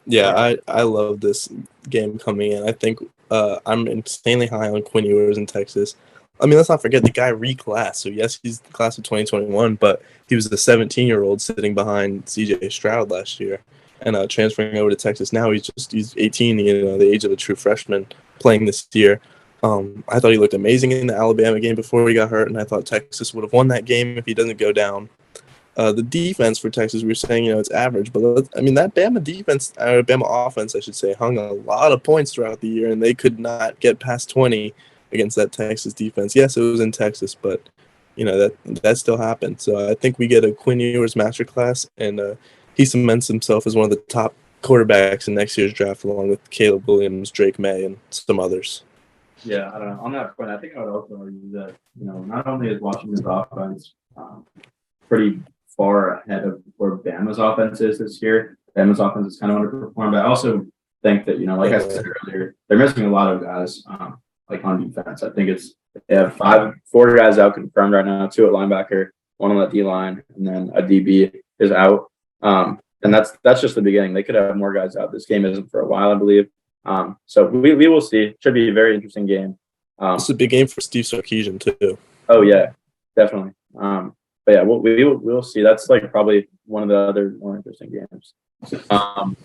Yeah, I love this game coming in. I think I'm insanely high on Quinn Ewers in Texas. I mean, let's not forget the guy reclassed. So, yes, he's the class of 2021, but he was the 17-year-old sitting behind C.J. Stroud last year and transferring over to Texas. Now he's 18, the age of a true freshman playing this year. I thought he looked amazing in the Alabama game before he got hurt, and I thought Texas would have won that game if he doesn't go down. The defense for Texas, we were saying, it's average. But, I mean, that Bama offense, I should say, hung a lot of points throughout the year, and they could not get past 20 against that Texas defense. Yes, it was in Texas, but, that still happened. So I think we get a Quinn Ewers masterclass, and he cements himself as one of the top quarterbacks in next year's draft, along with Caleb Williams, Drake May, and some others. Yeah, I don't know. On that point, I think I would also argue that, not only is Washington's offense pretty far ahead of where Bama's offense is this year. Bama's offense is kind of underperformed, but I also think that, like I said earlier, they're missing a lot of guys like on defense. I think they have four guys out confirmed right now, two at linebacker, one on the D line, and then a DB is out. And that's just the beginning. They could have more guys out. This game isn't for a while, I believe. So we will see. Should be a very interesting game. It's a big game for Steve Sarkisian too. Oh yeah, definitely. But yeah, we'll see. That's like probably one of the other more interesting games. I'm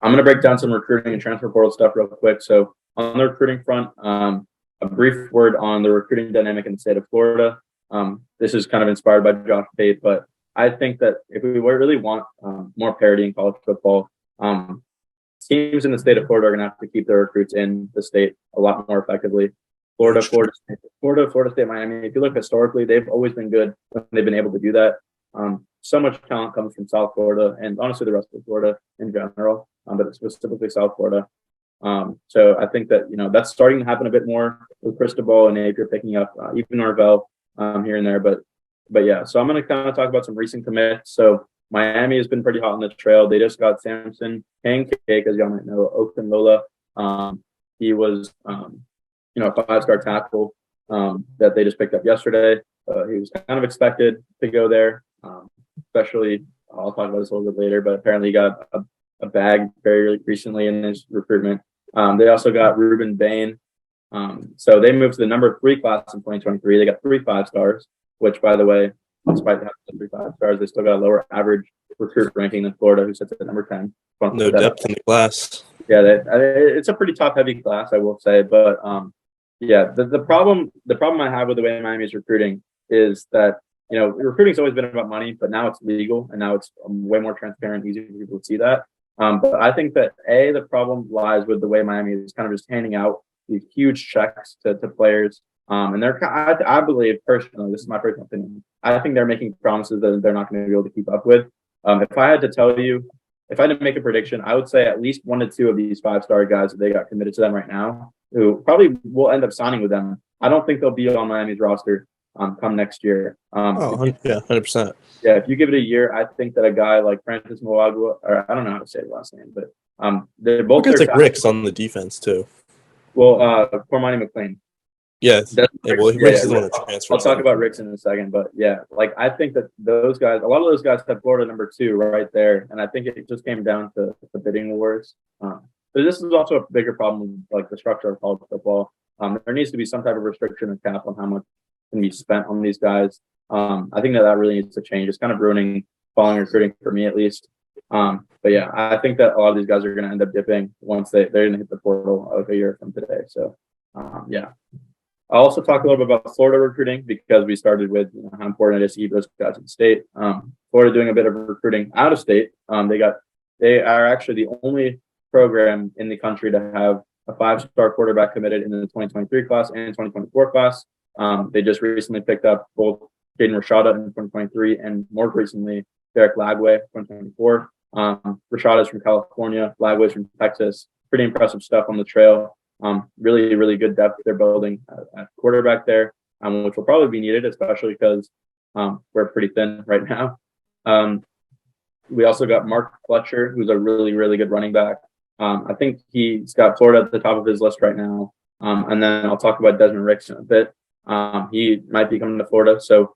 going to break down some recruiting and transfer portal stuff real quick. So on the recruiting front, a brief word on the recruiting dynamic in the state of Florida. This is kind of inspired by Josh Pate, but I think that if we really want more parity in college football, teams in the state of Florida are going to have to keep their recruits in the state a lot more effectively. Florida State, Miami. If you look historically, they've always been good when they've been able to do that. So much talent comes from South Florida and honestly the rest of Florida in general, but specifically South Florida. So I think that, that's starting to happen a bit more with Cristobal and Napier picking up, even Norvell here and there. But yeah, so I'm going to kind of talk about some recent commits. So Miami has been pretty hot on the trail. They just got Samson Pancake, as y'all might know, Okunlola. He was, a 5-star tackle that they just picked up yesterday. He was kind of expected to go there, especially, I'll talk about this a little bit later, but apparently he got a bag very recently in his recruitment. They also got Ruben Bain. So they moved to the number 3 class in 2023. They got 3 5-stars, which, by the way, despite having 3 5-stars, they still got a lower average recruit ranking than Florida, who sits at number 10. No depth in the class. Yeah, it's a pretty top-heavy class, I will say, but yeah, the problem I have with the way Miami's recruiting is that, recruiting's always been about money, but now it's legal and now it's way more transparent, easy for people to see that. But I think that the problem lies with the way Miami is kind of just handing out these huge checks to players. And I believe personally, this is my personal opinion, I think they're making promises that they're not going to be able to keep up with. If I had to make a prediction, I would say at least 1 to 2 of these 5-star guys that they got committed to them right now, who probably will end up signing with them. I don't think they'll be on Miami's roster come next year. 100%. Yeah, if you give it a year, I think that a guy like Francis Moagua, or I don't know how to say his last name, but they're both. It's like Rick's on the defense too. Well, Cormani McLean. Yes. Rick's is one of the transfers. I'll talk about Rick's in a second, but yeah, like I think that those guys, a lot of those guys have Florida number 2 right there, and I think it just came down to the bidding wars. But this is also a bigger problem with like the structure of college football. There needs to be some type of restriction and cap on how much can be spent on these guys. I think that really needs to change. It's kind of ruining following recruiting for me, at least. But yeah, I think that a lot of these guys are going to end up dipping once they're going to hit the portal of a year from today. So yeah. I'll also talk a little bit about Florida recruiting because we started with how important it is to keep those guys in state. Florida doing a bit of recruiting out of state. They are actually the only program in the country to have a 5-star quarterback committed in the 2023 class and 2024 class. They just recently picked up both Jaden Rashada in 2023 and more recently Derek Lagway 2024. Rashada's from California, Lagway's from Texas. Pretty impressive stuff on the trail. Really, really good depth they're building at quarterback there, which will probably be needed, especially because we're pretty thin right now. We also got Mark Fletcher, who's a really, really good running back. I think he's got Florida at the top of his list right now. And then I'll talk about Desmond Ricks in a bit. He might be coming to Florida. So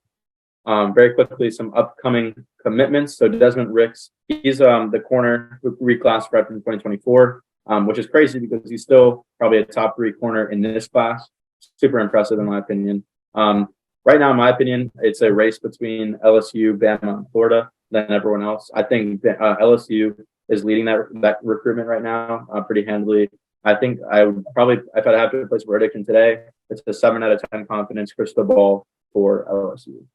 very quickly, some upcoming commitments. So Desmond Ricks, he's the corner who reclassified from 2024, which is crazy because he's still probably a top 3 corner in this class. Super impressive in my opinion. Right now, in my opinion, it's a race between LSU, Bama, and Florida than everyone else. I think LSU is leading that recruitment right now pretty handily. I think I would probably, if I had to place a prediction today, it's a 7 out of 10 confidence crystal ball for LSU.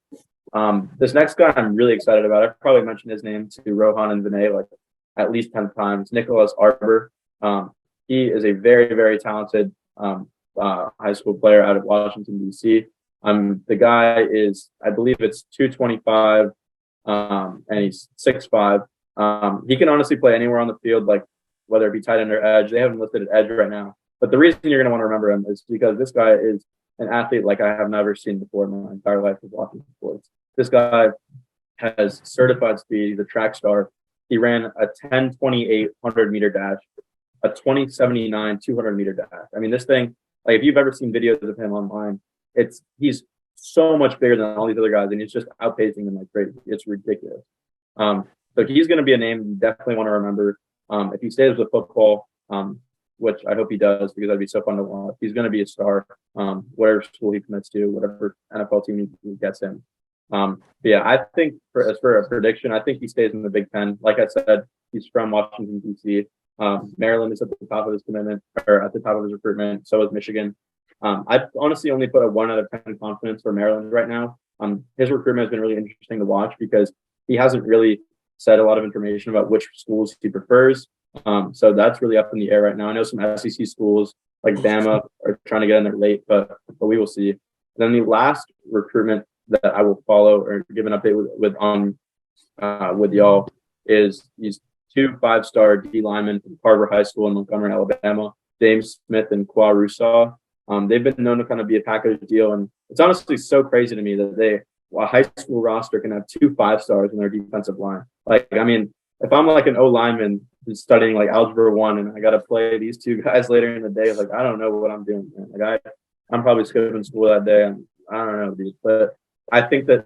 This next guy I'm really excited about. I've probably mentioned his name to Rohan and Vinay like at least 10 times. Nicholas Arbor. He is a very, very talented high school player out of Washington, D.C. The guy is, I believe it's 225, and he's 6'5". He can honestly play anywhere on the field, like whether it be tight end or edge. They haven't listed an edge right now, But the reason you're going to want to remember him is because this guy is an athlete like I have never seen before in my entire life of watching sports. This guy has certified speed. He's a track star. He ran a 10:28 100-meter dash, a 20:79 200-meter dash. I mean, this thing, like if you've ever seen videos of him online, he's so much bigger than all these other guys, and he's just outpacing them like crazy. It's ridiculous. So he's going to be a name you definitely want to remember. If he stays with football, which I hope he does because that'd be so fun to watch, he's going to be a star, whatever school he commits to, whatever NFL team he gets in. Yeah, I think as for a prediction, I think he stays in the Big Ten. Like I said, he's from Washington, D.C. Maryland is at the top of his commitment, or at the top of his recruitment. So is Michigan. I honestly only put a 1 out of 10 confidence for Maryland right now. His recruitment has been really interesting to watch because he hasn't really said a lot of information about which schools he prefers. So that's really up in the air right now. I know some SEC schools like Bama are trying to get in there late, but we will see. And then the last recruitment that I will follow or give an update with y'all is these 2 5-star D linemen from Carver High School in Montgomery, Alabama, James Smith and Qua Rusaw. They've been known to kind of be a package deal, and it's honestly so crazy to me that a high school roster can have 2 5-stars in their defensive line. Like, I mean, if I'm like an O lineman who's studying like Algebra 1 and I got to play these 2 guys later in the day, like I don't know what I'm doing, man. Like I'm probably skipping school that day, and I don't know, dude. But I think that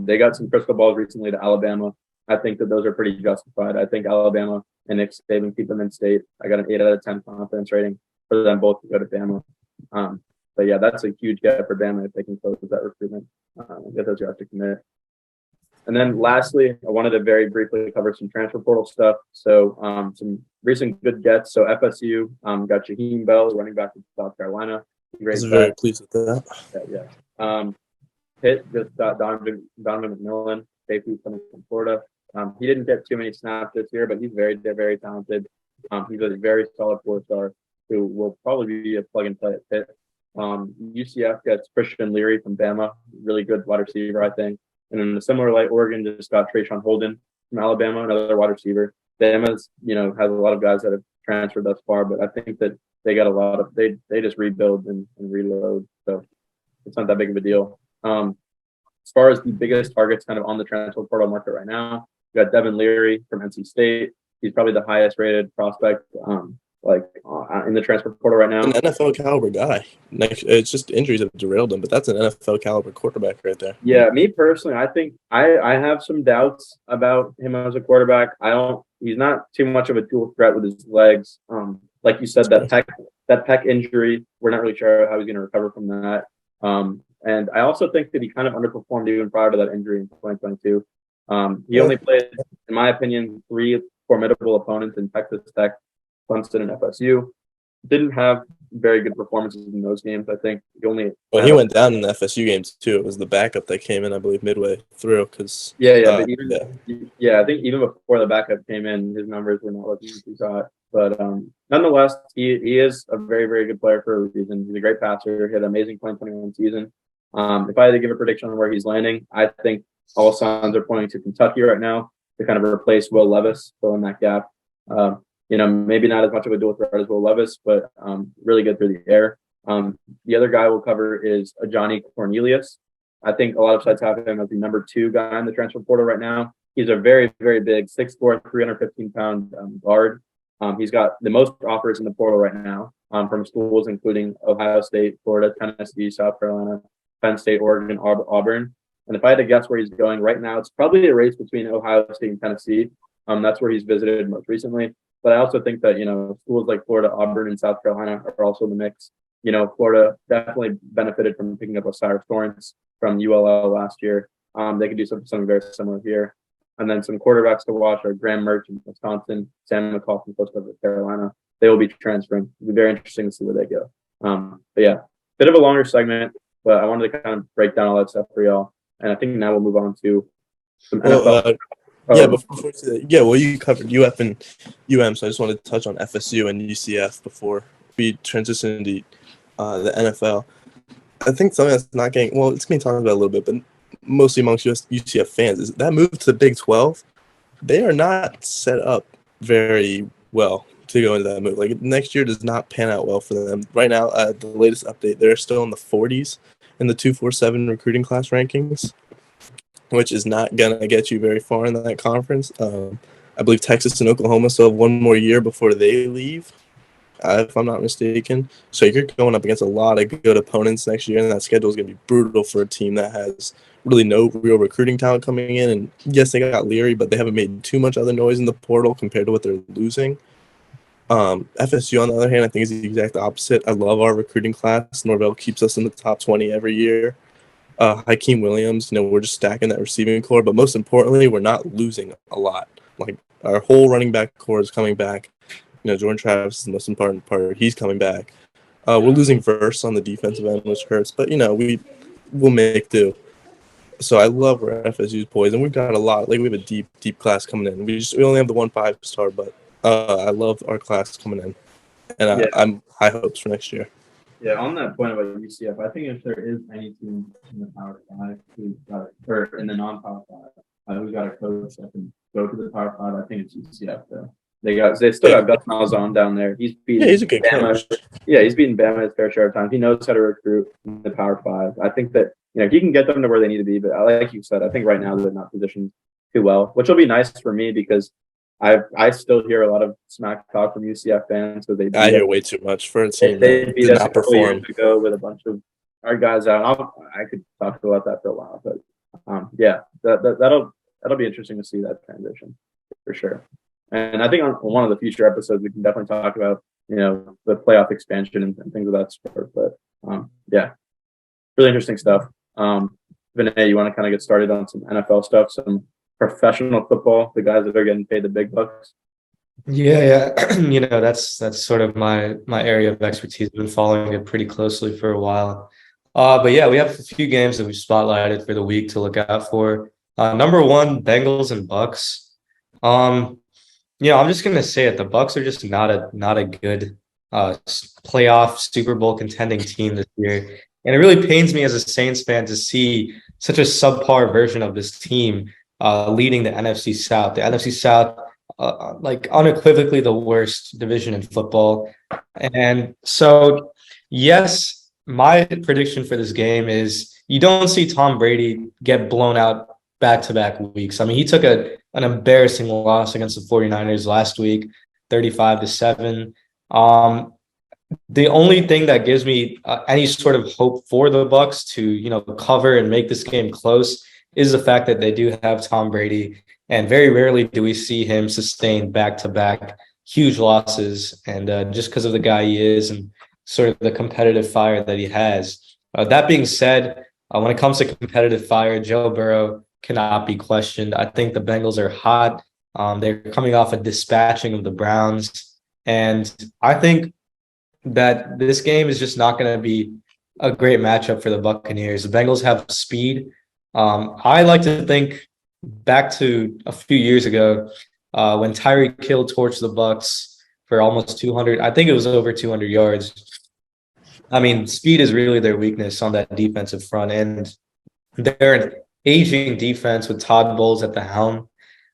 they got some crystal balls recently to Alabama. I think that those are pretty justified. I think Alabama and Nick Saban keep them in state. I got an 8 out of 10 confidence rating for them both to go to Bama. But yeah, that's a huge get for Bama if they can close that recruitment and get those guys to commit. And then lastly, I wanted to very briefly cover some transfer portal stuff. So some recent good gets. So FSU got Jaheim Bell, running back from South Carolina. I was very pleased with that. Yeah. Pitt just got Donovan McMillan, safety coming from Florida. He didn't get too many snaps this year, but he's very, very talented. He's a very solid 4-star who will probably be a plug and play at Pitt. UCF gets Christian Leary from Bama, really good wide receiver, I think. And in a similar light, Oregon just got Trayshawn Holden from Alabama, another wide receiver. Bama's, has a lot of guys that have transferred thus far, but I think that they got a lot of they just rebuild and reload, so it's not that big of a deal. As far as the biggest targets kind of on the transfer portal market right now, we got Devin Leary from NC State. He's probably the highest rated prospect in the transfer portal right now. An NFL caliber guy. It's just injuries have derailed him, but that's an NFL caliber quarterback right there. Yeah, me personally, I think I have some doubts about him as a quarterback. He's not too much of a dual threat with his legs. Like you said, that pec injury, we're not really sure how he's going to recover from that. And I also think that he kind of underperformed even prior to that injury in 2022. He only played, in my opinion, 3 formidable opponents in Texas Tech, Clemson, and FSU. Didn't have very good performances in those games. I think he went down in the FSU games too. It was the backup that came in, I believe, midway through. Because I think even before the backup came in, his numbers were not looking too hot. But nonetheless, he is a very, very good player for a reason. He's a great passer. He had an amazing 2021 season. If I had to give a prediction on where he's landing, I think all signs are pointing to Kentucky right now to kind of replace Will Levis, fill in that gap. Maybe not as much of a dual threat as Will Levis, but really good through the air. The other guy we'll cover is Johnny Cornelius. I think a lot of sites have him as the number 2 guy in the transfer portal right now. He's a very, very big 6'4", 315-pound guard. He's got the most offers in the portal right now from schools including Ohio State, Florida, Tennessee, South Carolina, Penn State, Oregon, Auburn. And if I had to guess where he's going right now, it's probably a race between Ohio State and Tennessee. That's where he's visited most recently. But I also think that, schools like Florida, Auburn, and South Carolina are also in the mix. Florida definitely benefited from picking up Osiris Torrance from ULL last year. They could do something very similar here. And then some quarterbacks to watch are Graham Mertz from Wisconsin, Sam McCall from Coastal Carolina. They will be transferring. It'll be very interesting to see where they go. But yeah, bit of a longer segment, but I wanted to kind of break down all that stuff for y'all. And I think now we'll move on to some NFL. You covered UF and UM, so I just wanted to touch on FSU and UCF before we transition to the NFL. I think something that's not getting, it's being talked about a little bit, but mostly amongst UCF fans, is that move to the Big 12. They are not set up very well to go into that move. Like next year does not pan out well for them. Right now, the latest update, they're still in the 40s in the 247 recruiting class rankings, which is not gonna get you very far in that conference. I believe Texas and Oklahoma still have one more year before they leave, if I'm not mistaken. So you're going up against a lot of good opponents next year, and that schedule is going to be brutal for a team that has really no real recruiting talent coming in. And yes, they got Leary, but they haven't made too much other noise in the portal compared to what they're losing. FSU, on the other hand, I think is the exact opposite. I love our recruiting class. Norvell keeps us in the top 20 every year. Hakeem Williams, we're just stacking that receiving core, but most importantly, we're not losing a lot. Like our whole running back core is coming back. Jordan Travis is the most important part. He's coming back. We're losing Verse on the defensive end, which hurts, but we'll make do. So I love where FSU's poised, and we've got a lot. Like we have a deep class coming in. We only have the 1 5-star, but I love our class coming in, and I'm high hopes for next year. Yeah, on that point about UCF, I think if there is any team in the Power 5 or in the non-Power 5 who's got a coach that can go to the Power 5, I think it's UCF though. They still got Gus Malzahn down there. He's a good Bama. coach. Yeah, he's beaten Bama his fair share of times. He knows how to recruit in the Power 5. I think that he can get them to where they need to be. But like you said, I think right now they're not positioned too well, which will be nice for me because I still hear a lot of smack talk from UCF fans. So I hear way too much for a team that did not perform. Ago with a bunch of our guys out. I could talk about that for a while, but that'll be interesting to see that transition for sure. And I think on one of the future episodes, we can definitely talk about, the playoff expansion and things of that sort. But really interesting stuff. Vinay, you want to kind of get started on some NFL stuff, some professional football, the guys that are getting paid the big bucks? Yeah. That's sort of my area of expertise. I've been following it pretty closely for a while. But yeah, we have a few games that we've spotlighted for the week to look out for. Number 1, Bengals and Bucks. I'm just gonna say it. The Bucks are just not a good playoff Super Bowl contending team this year, and it really pains me as a Saints fan to see such a subpar version of this team leading the NFC South. The NFC South, like unequivocally the worst division in football, and so yes, my prediction for this game is you don't see Tom Brady get blown out back-to-back weeks. I mean, he took an embarrassing loss against the 49ers last week, 35-7. The only thing that gives me any sort of hope for the Bucks to, cover and make this game close is the fact that they do have Tom Brady, and very rarely do we see him sustain back-to-back huge losses, and just because of the guy he is and sort of the competitive fire that he has. That being said, when it comes to competitive fire, Joe Burrow cannot be questioned. I think the Bengals are hot. They're coming off a dispatching of the Browns. And I think that this game is just not going to be a great matchup for the Buccaneers. The Bengals have speed. I like to think back to a few years ago when Tyreek Hill torched the Bucs for almost 200. I think it was over 200 yards. I mean, speed is really their weakness on that defensive front. And they're an aging defense with Todd Bowles at the helm.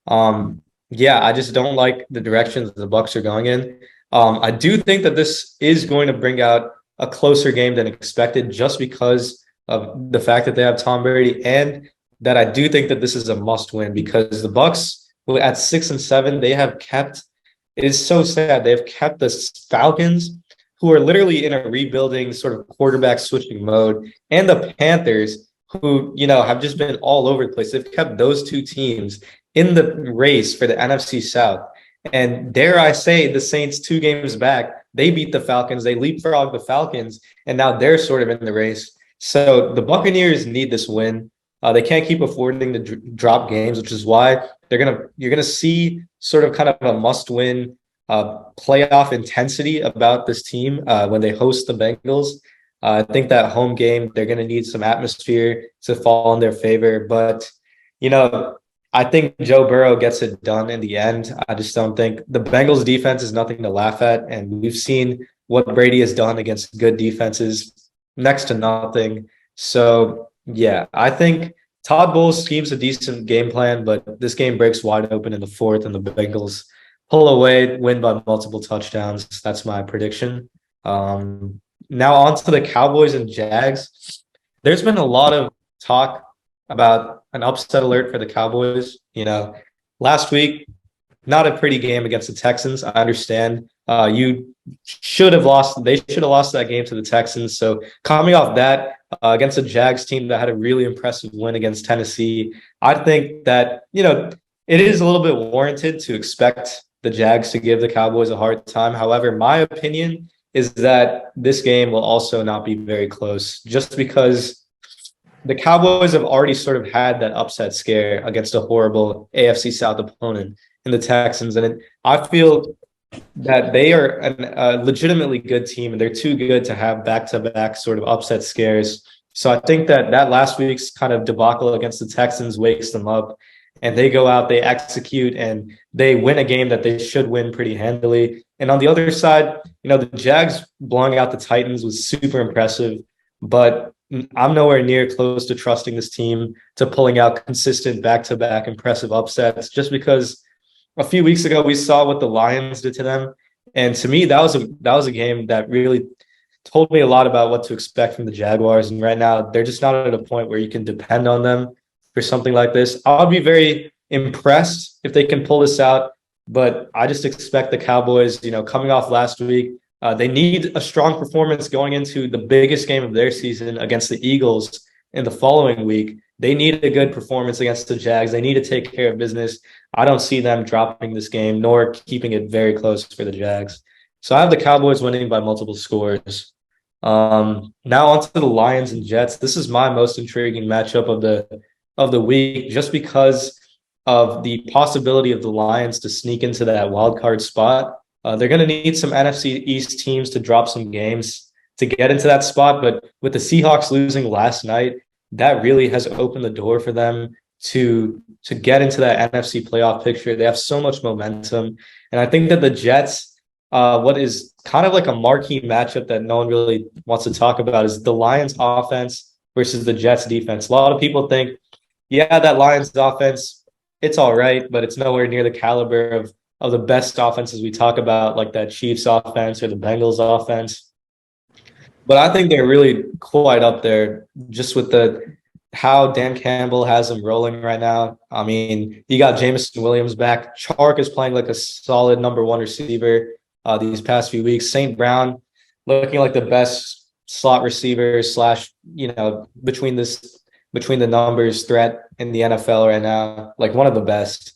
I just don't like the direction that the Bucs are going in. I do think that this is going to bring out a closer game than expected just because of the fact that they have Tom Brady, and that I do think that this is a must win because the Bucs at 6-7, they have kept, it is so sad, they've kept the Falcons, who are literally in a rebuilding sort of quarterback switching mode, and the Panthers, who, have just been all over the place. They've kept those two teams in the race for the NFC South. And dare I say, the Saints 2 games back, they beat the Falcons, they leapfrogged the Falcons, and now they're sort of in the race. So the Buccaneers need this win. They can't keep affording to drop games, which is why you're gonna see sort of kind of a must-win playoff intensity about this team when they host the Bengals. I think that home game, they're going to need some atmosphere to fall in their favor. But, I think Joe Burrow gets it done in the end. I just don't think the Bengals defense is nothing to laugh at. And we've seen what Brady has done against good defenses, next to nothing. So, I think Todd Bowles schemes a decent game plan, but this game breaks wide open in the fourth and the Bengals pull away, win by multiple touchdowns. That's my prediction. Now on to the Cowboys and Jags. There's been a lot of talk about an upset alert for the Cowboys. Last week, not a pretty game against the Texans. I understand. You should have lost. They should have lost that game to the Texans. So coming off that against a Jags team that had a really impressive win against Tennessee, I think that it is a little bit warranted to expect the Jags to give the Cowboys a hard time. However, my opinion is that this game will also not be very close, just because the Cowboys have already sort of had that upset scare against a horrible AFC South opponent in the Texans. And I feel that they are a legitimately good team, and they're too good to have back-to-back sort of upset scares. So I think that last week's kind of debacle against the Texans wakes them up, and they go out, they execute, and they win a game that they should win pretty handily. And on the other side, the Jags blowing out the Titans was super impressive, but I'm nowhere near close to trusting this team to pulling out consistent back-to-back impressive upsets, just because a few weeks ago we saw what the Lions did to them, and to me that was a game that really told me a lot about what to expect from the Jaguars. And right now they're just not at a point where you can depend on them for something like this. I'll be very impressed if they can pull this out, but I just expect the Cowboys, coming off last week, they need a strong performance going into the biggest game of their season against the Eagles in the following week. They need a good performance against the Jags. They need to take care of business. I don't see them dropping this game nor keeping it very close for the Jags. So I have the Cowboys winning by multiple scores. Now on to the Lions and Jets. This is my most intriguing matchup of the week, just because of the possibility of the Lions to sneak into that wild card spot. They're going to need some NFC East teams to drop some games to get into that spot. But with the Seahawks losing last night, that really has opened the door for them to get into that NFC playoff picture. They have so much momentum. And I think that the Jets, what is kind of like a marquee matchup that no one really wants to talk about, is the Lions offense versus the Jets defense. A lot of people think, yeah, that Lions offense, it's all right, but it's nowhere near the caliber of the best offenses we talk about, like that Chiefs offense or the Bengals offense. But I think they're really quite up there just with how Dan Campbell has them rolling right now. I mean, you got Jameson Williams back. Chark is playing like a solid number one receiver these past few weeks. St. Brown looking like the best slot receiver / between the numbers threat in the NFL right now, like one of the best.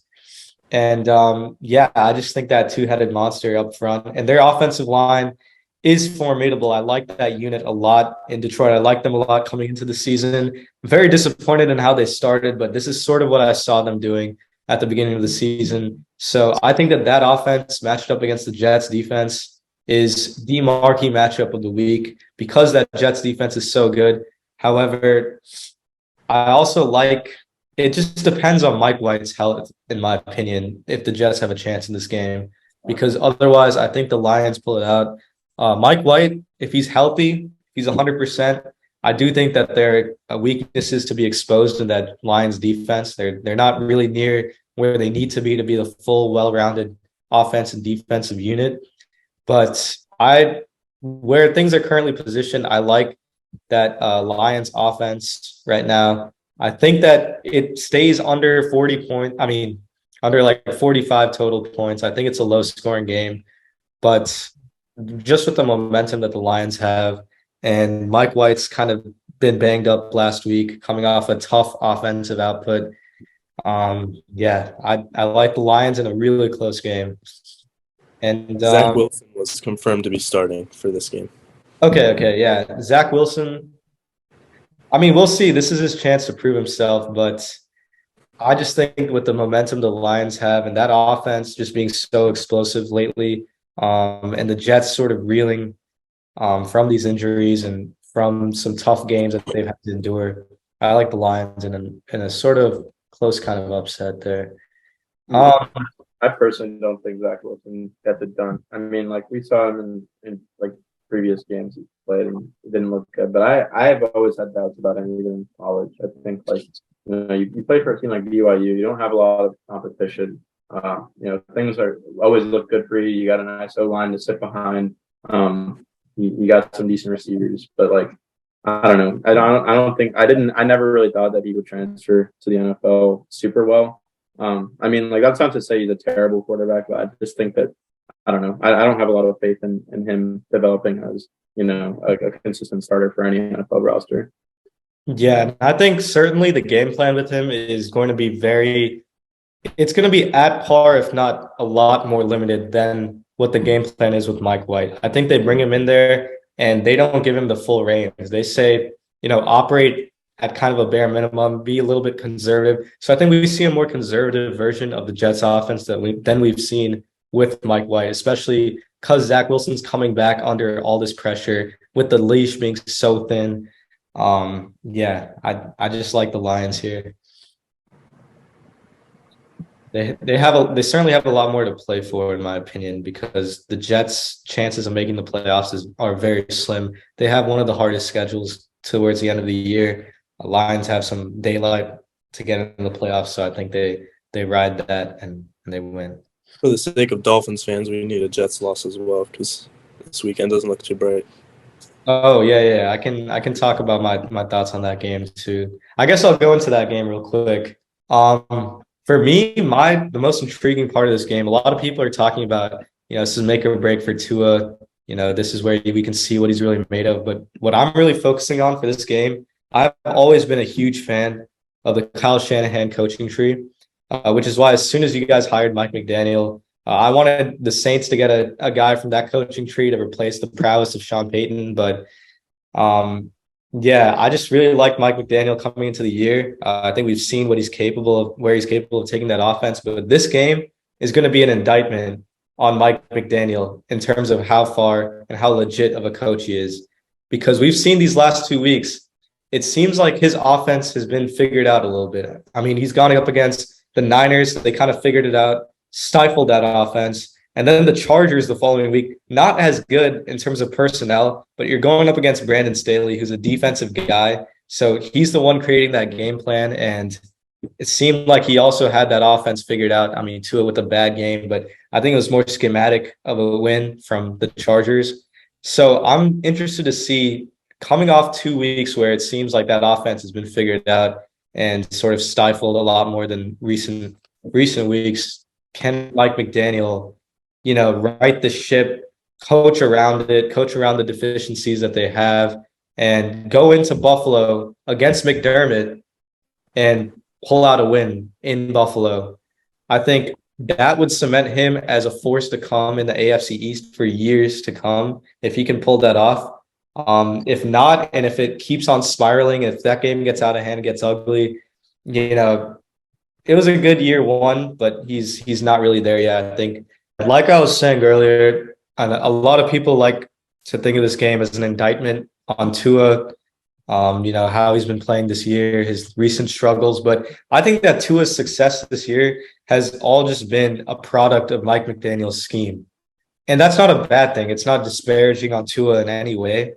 And I just think that two-headed monster up front, and their offensive line is formidable. I like that unit a lot in Detroit. I like them a lot coming into the season. Very disappointed in how they started, but this is sort of what I saw them doing at the beginning of the season. So I think that offense matched up against the Jets defense is the marquee matchup of the week, because that Jets defense is so good. However, I also it just depends on Mike White's health, in my opinion, if the Jets have a chance in this game, because otherwise I think the Lions pull it out. Mike White, if he's healthy, he's 100%. I do think that there are weaknesses to be exposed in that Lions defense. They're not really near where they need to be the full, well-rounded offense and defensive unit. But where things are currently positioned, I like that Lions offense right now. I think that it stays under 40 points. I mean, under like 45 total points. I think it's a low-scoring game, but just with the momentum that the Lions have, and Mike White's kind of been banged up last week, coming off a tough offensive output. I like the Lions in a really close game. And Zach Wilson was confirmed to be starting for this game. Okay, yeah. Zach Wilson, I mean, we'll see. This is his chance to prove himself, but I just think with the momentum the Lions have and that offense just being so explosive lately, and the Jets sort of reeling from these injuries and from some tough games that they've had to endure, I like the Lions in a sort of close kind of upset there. I personally don't think Zach Wilson gets it done. I mean, like we saw him in like previous games he played and it didn't look good. But I've always had doubts about him even in college. I think like you play for a team like BYU, you don't have a lot of competition. Things are always look good for you. You got a nice O-line to sit behind. You got some decent receivers, but like I don't know. I never really thought that he would transfer to the NFL super well. That's not to say he's a terrible quarterback, but I just think that I don't know. I don't have a lot of faith in him developing as a consistent starter for any NFL roster. Yeah, I think certainly the game plan with him is going to be it's going to be at par, if not a lot more limited than what the game plan is with Mike White. I think they bring him in there and they don't give him the full reins. They say, operate at kind of a bare minimum, be a little bit conservative. So I think we see a more conservative version of the Jets offense than we've seen with Mike White, especially because Zach Wilson's coming back under all this pressure with the leash being so thin. I just like the Lions here. They certainly have a lot more to play for, in my opinion, because the Jets' chances of making the playoffs are very slim. They have one of the hardest schedules towards the end of the year. The Lions have some daylight to get in the playoffs, so I think they ride that and they win. For the sake of Dolphins fans, we need a Jets loss as well because this weekend doesn't look too bright. Oh yeah. I can talk about my thoughts on that game too. I guess I'll go into that game real quick. For me, the most intriguing part of this game, a lot of people are talking about, this is make or break for Tua. This is where we can see what he's really made of. But what I'm really focusing on for this game, I've always been a huge fan of the Kyle Shanahan coaching tree, which is why as soon as you guys hired Mike McDaniel, I wanted the Saints to get a guy from that coaching tree to replace the prowess of Sean Payton. But I just really like Mike McDaniel coming into the year. I think we've seen where he's capable of taking that offense. But this game is going to be an indictment on Mike McDaniel in terms of how far and how legit of a coach he is. Because we've seen these last 2 weeks, it seems like his offense has been figured out a little bit. I mean, he's gone up against the Niners. They kind of figured it out, stifled that offense. And then the Chargers the following week, not as good in terms of personnel, but you're going up against Brandon Staley, who's a defensive guy. So he's the one creating that game plan. And it seemed like he also had that offense figured out. I mean, Tua with a bad game, but I think it was more schematic of a win from the Chargers. So I'm interested to see, coming off 2 weeks where it seems like that offense has been figured out and sort of stifled a lot more than recent weeks, can Mike McDaniel right the ship, coach around the deficiencies that they have, and go into Buffalo against McDermott and pull out a win in Buffalo. I think that would cement him as a force to come in the AFC East for years to come if he can pull that off. If not, and if it keeps on spiraling, if that game gets out of hand, gets ugly, it was a good year one, but he's not really there yet. I think, like I was saying earlier, a lot of people like to think of this game as an indictment on Tua, how he's been playing this year, his recent struggles. But I think that Tua's success this year has all just been a product of Mike McDaniel's scheme. And that's not a bad thing. It's not disparaging on Tua in any way.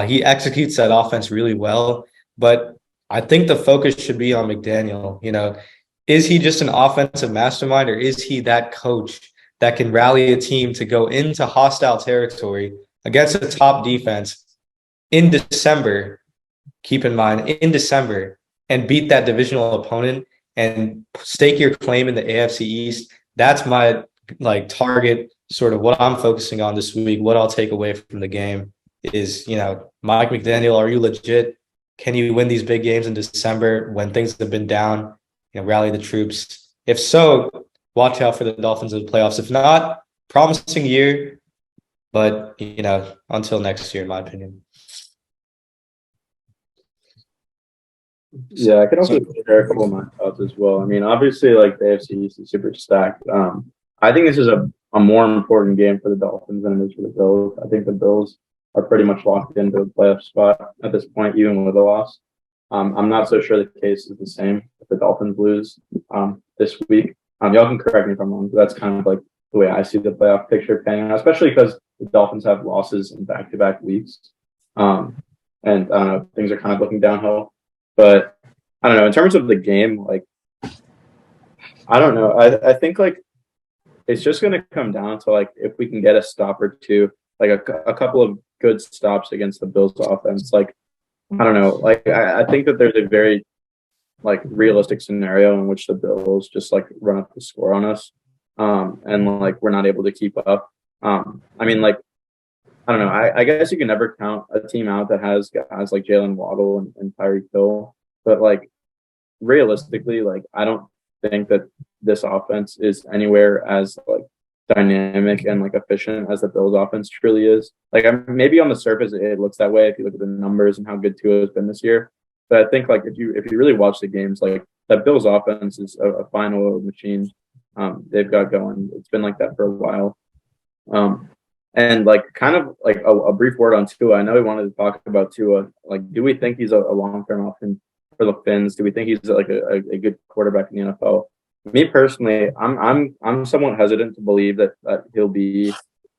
He executes that offense really well. But I think the focus should be on McDaniel. Is he just an offensive mastermind, or is he that coach that can rally a team to go into hostile territory against a top defense in December, keep in mind, in December, and beat that divisional opponent and stake your claim in the AFC East? That's my target, sort of what I'm focusing on this week. What I'll take away from the game is, Mike McDaniel, are you legit? Can you win these big games in December when things have been down? Rally the troops. If so, watch out for the Dolphins in the playoffs. If not, promising year, but until next year, in my opinion. Yeah, I can also share a couple of my thoughts as well. I mean, obviously, the AFC East is super stacked. I think this is a more important game for the Dolphins than it is for the Bills. I think the Bills are pretty much locked into a playoff spot at this point, even with a loss. I'm not so sure the case is the same if the Dolphins lose this week. Y'all can correct me if I'm wrong, but that's kind of the way I see the playoff picture panning out, especially because the Dolphins have losses in back-to-back weeks. And I don't know, things are kind of looking downhill. But I don't know, in terms of the game, I don't know. I think like it's just going to come down to like if we can get a stop or two, like a couple of good stops against the Bills offense. Like I don't know. Like I think that there's a very like realistic scenario in which the Bills just like run up the score on us, and like we're not able to keep up. I mean, like I don't know. I guess you can never count a team out that has guys like Jalen Waddle and Tyreek Hill, but like realistically, like I don't think that this offense is anywhere as like dynamic and like efficient as the Bills offense truly is. Like maybe on the surface it looks that way if you look at the numbers and how good Tua has been this year. But I think like if you really watch the games, like that Bills offense is a fine oiled machine. They've got going. It's been like that for a while. And like kind of like a brief word on Tua. I know we wanted to talk about Tua. Like, do we think he's a long term option for the Finns? Do we think he's like a good quarterback in the NFL? Me personally, I'm somewhat hesitant to believe that he'll be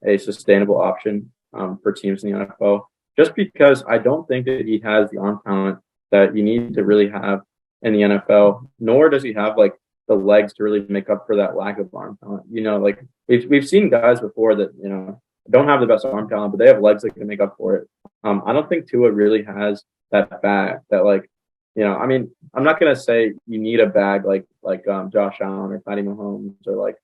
a sustainable option for teams in the NFL, just because I don't think that he has the arm talent that you need to really have in the NFL, nor does he have like the legs to really make up for that lack of arm talent. You know, like we've seen guys before that, you know, don't have the best arm talent, but they have legs that can make up for it. I don't think Tua really has that bag that like, you know, I mean, I'm not gonna say you need a bag like Josh Allen or Patty Mahomes or like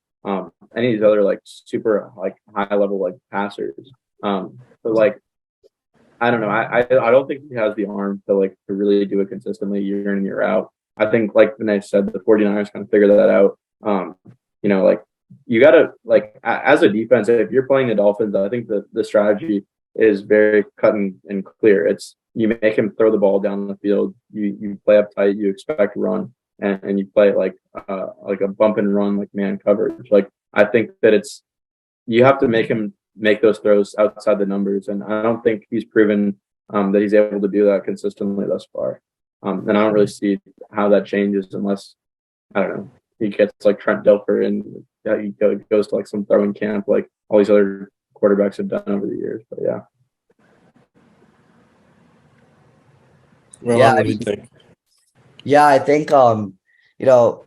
any of these other like super like high level like passers. But like I don't know. I don't think he has the arm to really do it consistently year in and year out. I think like Vinay said, the 49ers kind of figure that out. You know, like you gotta like as a defense, if you're playing the Dolphins, I think the strategy is very cut and clear. It's you make him throw the ball down the field, you play up tight, you expect run, and you play like a bump and run like man coverage. Like I think that it's you have to make him make those throws outside the numbers. And I don't think he's proven that he's able to do that consistently thus far. And I don't really see how that changes unless, I don't know, he gets like Trent Dilfer and he goes to like some throwing camp like all these other quarterbacks have done over the years. But yeah. Rohan, what do you think? Yeah, I think you know,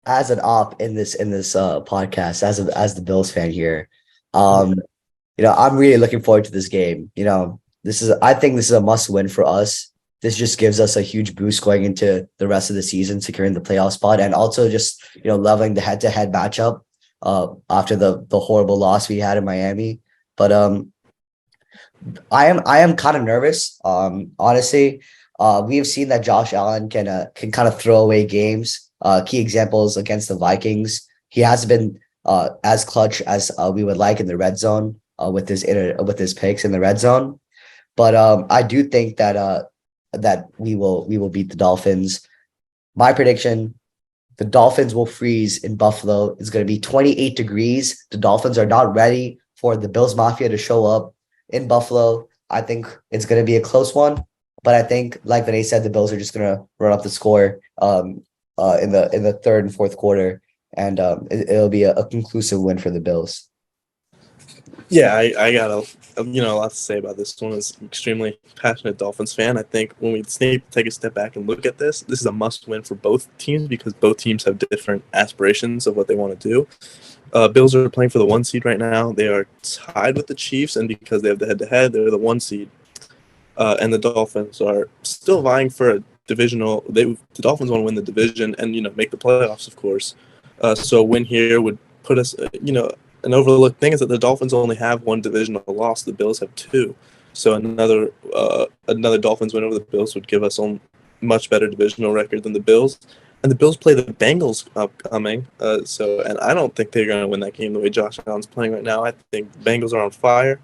as an op in this podcast, as the Bills fan here, you know, I'm really looking forward to this game. You know, I think this is a must win for us. This just gives us a huge boost going into the rest of the season, securing the playoff spot, and also just, you know, leveling the head to head matchup after the horrible loss we had in Miami. But I am kind of nervous. Honestly, we have seen that Josh Allen can kind of throw away games. Key examples against the Vikings. He has been as clutch as we would like in the red zone with his picks in the red zone. But I do think that that we will beat the Dolphins. My prediction: the Dolphins will freeze in Buffalo. It's going to be 28 degrees. The Dolphins are not ready for the Bills Mafia to show up in Buffalo. I think it's going to be a close one, but I think, like Vinay said, the Bills are just going to run up the score in the third and fourth quarter, and it'll be a conclusive win for the Bills. Yeah, I got a lot to say about this one. As an extremely passionate Dolphins fan, I think when we take a step back and look at this is a must-win for both teams because both teams have different aspirations of what they want to do. Bills are playing for the 1 seed right now. They are tied with the Chiefs, and because they have the head-to-head, they're the 1 seed. And the Dolphins are still vying for a divisional. The Dolphins want to win the division and make the playoffs, of course. So a win here would put us, an overlooked thing is that the Dolphins only have one divisional loss. The Bills have 2. So another Dolphins win over the Bills would give us a much better divisional record than the Bills. And the Bills play the Bengals upcoming. And I don't think they're going to win that game the way Josh Allen's playing right now. I think the Bengals are on fire.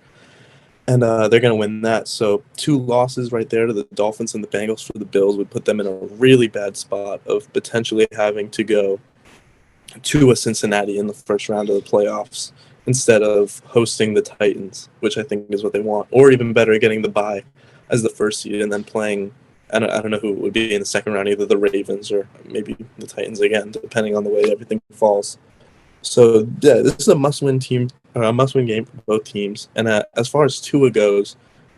And they're going to win that. So 2 losses right there to the Dolphins and the Bengals for the Bills would put them in a really bad spot of potentially having to go to a Cincinnati in the first round of the playoffs instead of hosting the Titans, which I think is what they want. Or even better, getting the bye as the first seed and then playing, I don't know who it would be in the second round, either the Ravens or maybe the Titans again, depending on the way everything falls. So, yeah, this is a must-win game for both teams. And as far as Tua goes,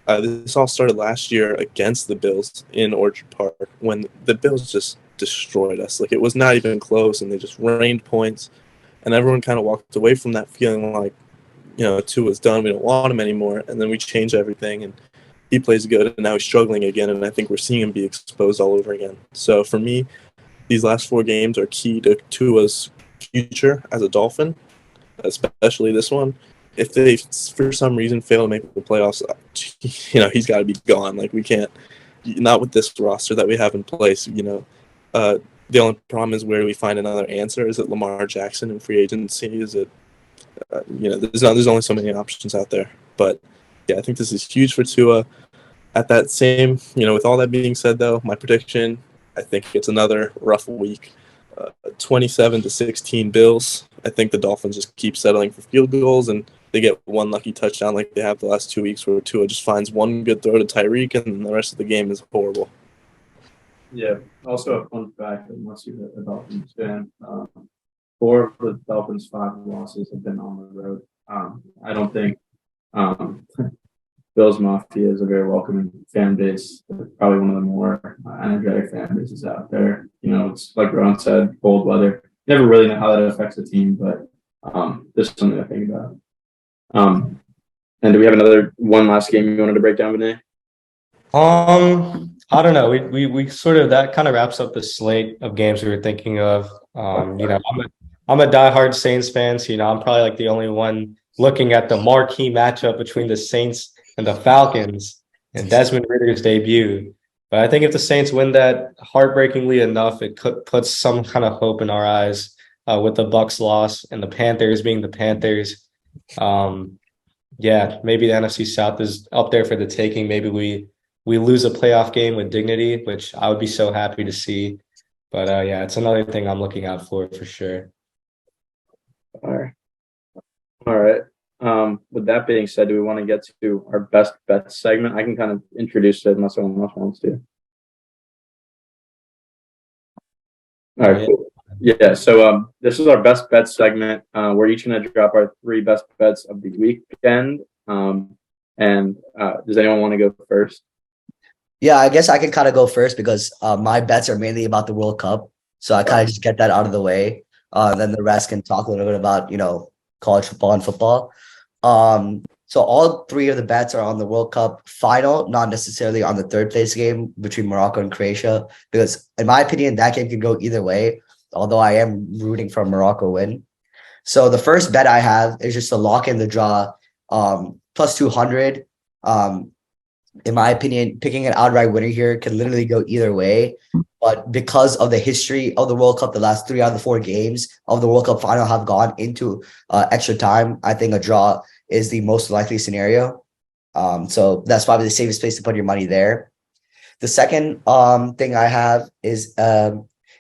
this all started last year against the Bills in Orchard Park when the Bills just destroyed us. Like, it was not even close, and they just rained points, and everyone kind of walked away from that feeling like, Tua's done. We don't want him anymore. And then we change everything, and he plays good, and now he's struggling again, and I think we're seeing him be exposed all over again. So for me, these last 4 games are key to Tua's future as a Dolphin, especially this one. If they, for some reason, fail to make the playoffs, he's got to be gone. Like, we can't, not with this roster that we have in place. The only problem is, where do we find another answer? Is it Lamar Jackson in free agency? Is it, there's only so many options out there. But yeah, I think this is huge for Tua. At that same, with all that being said, though, my prediction, I think it's another rough week. 27-16 Bills. I think the Dolphins just keep settling for field goals, and they get one lucky touchdown like they have the last 2 weeks, where Tua just finds one good throw to Tyreek, and the rest of the game is horrible. Yeah. Also, a fun fact, unless you're a Dolphins fan, 4 of the Dolphins' 5 losses have been on the road. I don't think Bills Mafia is a very welcoming fan base. Probably one of the more energetic fan bases out there. It's like Ron said, cold weather. Never really know how that affects the team, but this is something to think about. And do we have one last game you wanted to break down, Vinay? I don't know. We sort of, that kind of wraps up the slate of games we were thinking of. I'm a diehard Saints fan, so I'm probably like the only one looking at the marquee matchup between the Saints and the Falcons and Desmond Ridder's debut. But I think if the Saints win that heartbreakingly enough, it puts some kind of hope in our eyes with the Bucs loss and the Panthers being the Panthers. Maybe the NFC South is up there for the taking. Maybe we lose a playoff game with dignity, which I would be so happy to see. But it's another thing I'm looking out for sure. All right. With that being said, do we want to get to our best bets segment? I can kind of introduce it unless someone else wants to. All right, cool. Yeah, so this is our best bets segment. We're each going to drop our 3 best bets of the weekend. And does anyone want to go first? Yeah, I guess I can kind of go first because my bets are mainly about the World Cup. So I kind of just get that out of the way. Then the rest can talk a little bit about, college football and football. So all 3 of the bets are on the World Cup final, not necessarily on the 3rd place game between Morocco and Croatia, because in my opinion, that game could go either way, although I am rooting for a Morocco win. So the first bet I have is just to lock in the draw, plus 200. In my opinion, picking an outright winner here can literally go either way. But because of the history of the World Cup, the last 3 out of the 4 games of the World Cup final have gone into extra time, I think a draw is the most likely scenario. So that's probably the safest place to put your money there. The second thing I have is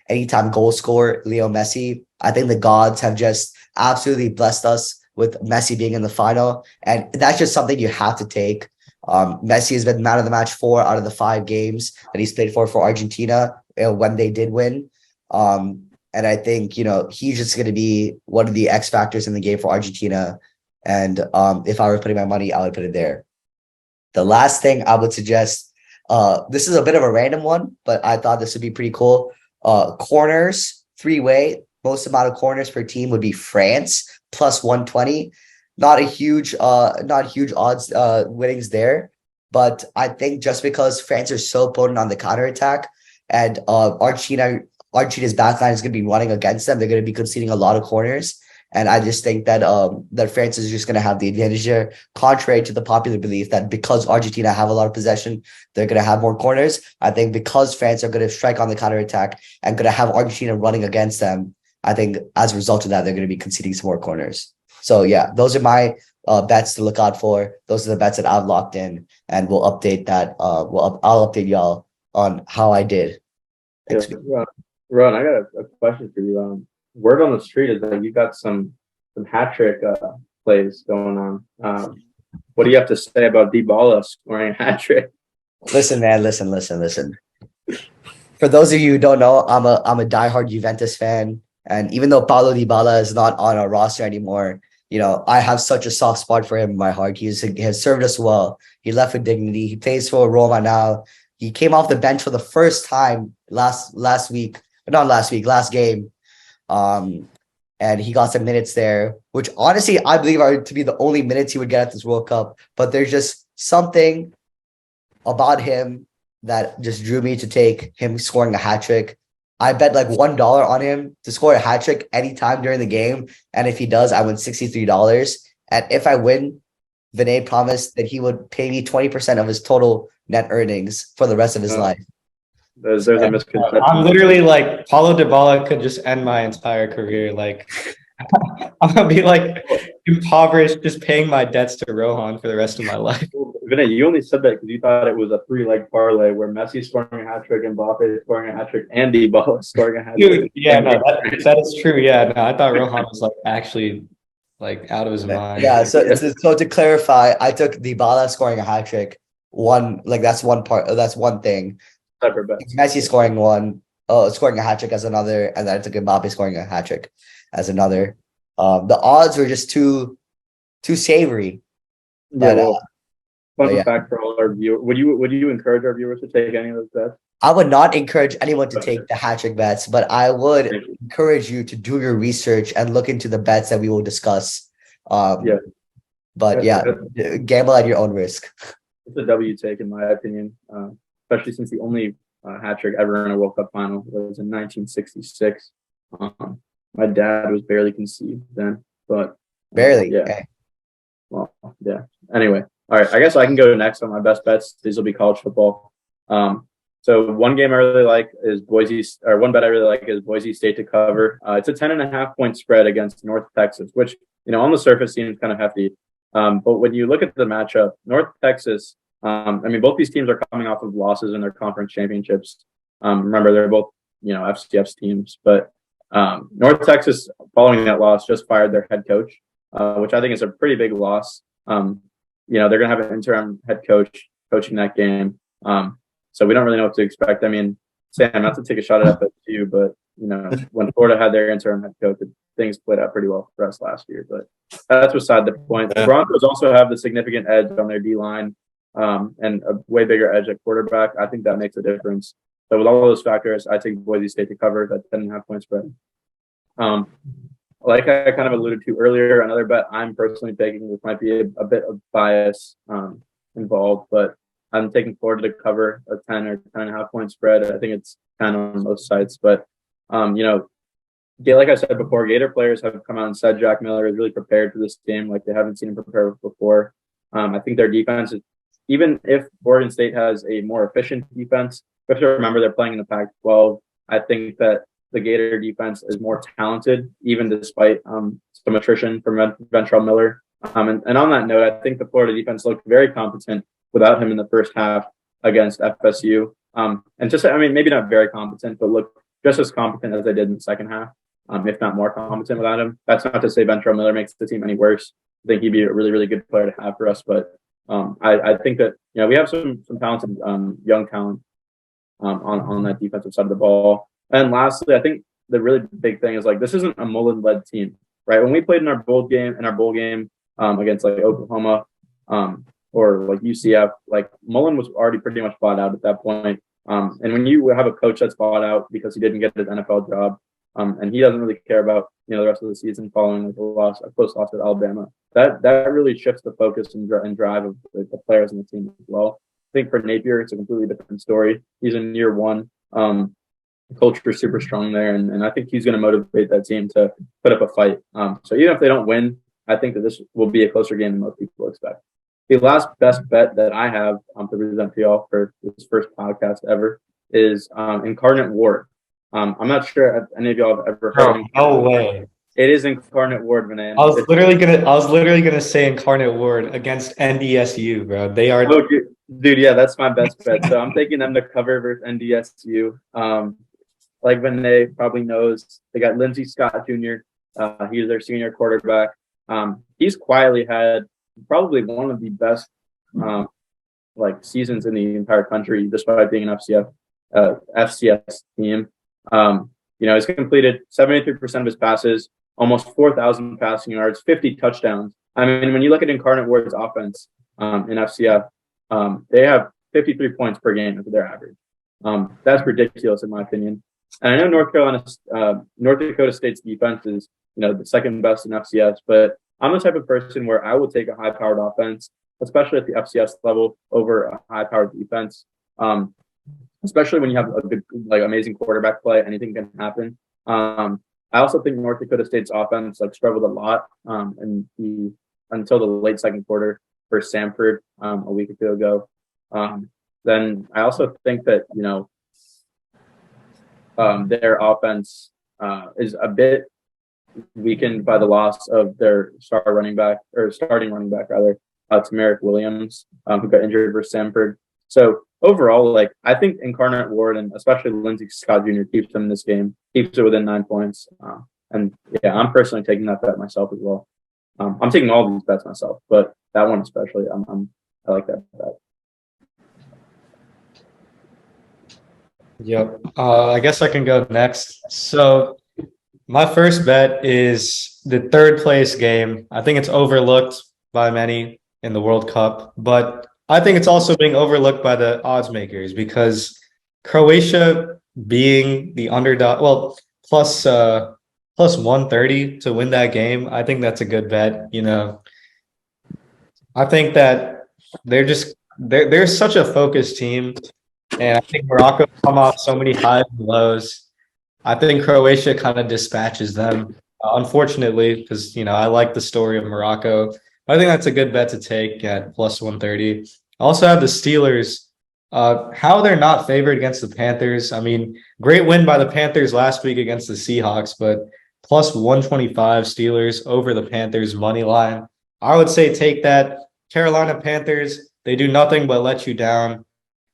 anytime goal scorer, Leo Messi. I think the gods have just absolutely blessed us with Messi being in the final. And that's just something you have to take. Messi has been man of the match 4 out of the 5 games that he's played for Argentina when they did win. And I think, he's just going to be one of the X factors in the game for Argentina. And if I were putting my money, I would put it there. The last thing I would suggest, this is a bit of a random one, but I thought this would be pretty cool. Corners, 3-way, most amount of corners per team would be France, plus 120. Not huge odds winnings there. But I think just because France are so potent on the counterattack and Argentina's backline is going to be running against them, they're going to be conceding a lot of corners. And I just think that that France is just going to have the advantage there, contrary to the popular belief that because Argentina have a lot of possession, they're going to have more corners. I think because France are going to strike on the counterattack and going to have Argentina running against them, I think as a result of that, they're going to be conceding some more corners. So, yeah, those are my bets to look out for. Those are the bets that I've locked in, and we'll update that. I'll update y'all on how I did. Ron, I got a question for you. Word on the street is that you got some hat trick plays going on. What do you have to say about Dybala scoring a hat trick? Listen, man. Listen. For those of you who don't know, I'm a diehard Juventus fan, and even though Paulo Dybala is not on our roster anymore, I have such a soft spot for him in my heart. He has served us well. He left with dignity. He plays for Roma now. He came off the bench for the first time last week not last week, last game. And he got some minutes there, which honestly I believe are to be the only minutes he would get at this World Cup. But there's just something about him that just drew me to take him scoring a hat trick. I bet like $1 on him to score a hat trick anytime during the game. And if he does, I win $63. And if I win, Vinay promised that he would pay me 20% of his total net earnings for the rest of his life. There's a misconception. I'm literally like Paulo Dybala could just end my entire career. Like I'm gonna be like impoverished, just paying my debts to Rohan for the rest of my life. Vinay, you only said that because you thought it was a 3-leg parlay where Messi scoring a hat trick, Mbappe scoring a hat trick, and Dybala scoring a hat trick. Dude, yeah, no, that is true. Yeah, no, I thought Rohan was like actually like out of his mind. Yeah. So to clarify, I took Dybala scoring a hat trick. That's one part. That's one thing. Messi scoring scoring a hat trick as another, and then I took Mbappe scoring a hat trick as another. The odds were just too savory. Yeah. Fun fact for all our viewers: would you encourage our viewers to take any of those bets? I would not encourage anyone to take the hat trick bets, but I would encourage you to do your research and look into the bets that we will discuss. But gamble at your own risk. It's a W take in my opinion. Especially since the only hat trick ever in a World Cup final was in 1966. My dad was barely conceived then, but barely. Yeah. Okay. Well, yeah. Anyway, all right. I guess I can go next on my best bets. These will be college football. So one game I really like is one bet I really like is Boise State to cover. It's a 10.5 point spread against North Texas, which on the surface seems kind of hefty. But when you look at the matchup, North Texas. Both these teams are coming off of losses in their conference championships. Remember, they're both, FCS teams. But North Texas, following that loss, just fired their head coach, which I think is a pretty big loss. They're going to have an interim head coach coaching that game. So we don't really know what to expect. Sam, not to take a shot at FSU, but, when Florida had their interim head coach, things played out pretty well for us last year. But that's beside the point. The Broncos also have the significant edge on their D-line. And a way bigger edge at quarterback. I think that makes a difference. So with all those factors, I take Boise State to cover that 10.5 point spread. Like I kind of alluded to earlier, another bet I'm personally taking, which might be a bit of bias involved, but I'm taking Florida to cover a 10 or 10.5 point spread. I think it's 10 on most sites, but like I said before, Gator players have come out and said Jack Miller is really prepared for this game, like they haven't seen him prepare before. I think their defense is. Even if Oregon State has a more efficient defense, we have to remember they're playing in the Pac-12. I think that the Gator defense is more talented, even despite some attrition from Ventrell Miller. And on that note, I think the Florida defense looked very competent without him in the first half against FSU. Maybe not very competent, but looked just as competent as they did in the second half, if not more competent without him. That's not to say Ventrell Miller makes the team any worse. I think he'd be a really, really good player to have for us, but I think that we have some talented young talent on that defensive side of the ball. And lastly, I think the really big thing is this isn't a Mullen-led team, right? When we played in our bowl game against Oklahoma or UCF, Mullen was already pretty much bought out at that point. And when you have a coach that's bought out because he didn't get his NFL job, and he doesn't really care about the rest of the season following a close loss at Alabama. That really shifts the focus and drive of the players in the team as well. I think for Napier, it's a completely different story. He's in year one. The culture is super strong there, and I think he's going to motivate that team to put up a fight. So even if they don't win, I think that this will be a closer game than most people expect. The last best bet that I have to present to y'all for this first podcast ever is Incarnate Ward. I'm not sure if any of y'all have ever heard of him. No way. It is Incarnate Ward, man. I was literally gonna say Incarnate Ward against NDSU, bro. They are dude, yeah, that's my best bet. So I'm taking them to cover versus NDSU. Like Vinay probably knows, they got Lindsey Scott Jr. He's their senior quarterback. He's quietly had probably one of the best seasons in the entire country, despite being an FCS team. He's completed 73% of his passes, almost 4,000 passing yards, 50 touchdowns. When you look at Incarnate Ward's offense in FCF, they have 53 points per game as their average. That's ridiculous in my opinion. And I know North Dakota State's defense is, the second best in FCS, but I'm the type of person where I will take a high-powered offense, especially at the FCS level, over a high-powered defense. Especially when you have a good, amazing quarterback play, anything can happen. I also think North Dakota State's offense struggled a lot until the late second quarter for Samford a week or two ago. Then I also think that their offense is a bit weakened by the loss of their starting running back, Tamarick Williams, who got injured versus Samford. So overall, I think Incarnate Word and especially Lindsey Scott Jr. keeps them in this game, keeps it within 9 points. And yeah, I'm personally taking that bet myself as well. I'm taking all these bets myself, but that one especially, I like that bet. Yep. I guess I can go next. So my first bet is the third place game. I think it's overlooked by many in the World Cup, but I think it's also being overlooked by the odds makers because Croatia being the underdog, plus 130 to win that game. I think that's a good bet. I think that they're such a focused team. And I think Morocco come off so many highs and lows. I think Croatia kind of dispatches them, unfortunately, because, I like the story of Morocco. I think that's a good bet to take at plus 130. I also have the Steelers. How they're not favored against the Panthers. I mean, great win by the Panthers last week against the Seahawks, but plus 125 Steelers over the Panthers money line. I would say take that. Carolina Panthers, they do nothing but let you down.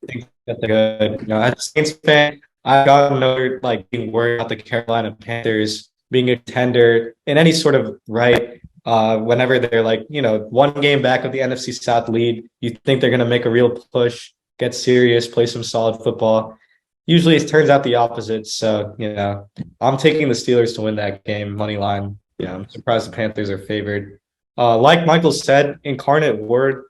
I think that they're good. As a Saints fan, I've gotten over being worried about the Carolina Panthers being a contender in any sort of right. Whenever they're one game back of the NFC South lead, you think they're going to make a real push, get serious, play some solid football. Usually it turns out the opposite. So, I'm taking the Steelers to win that game, money line. I'm surprised the Panthers are favored. Like Michael said, Incarnate Word,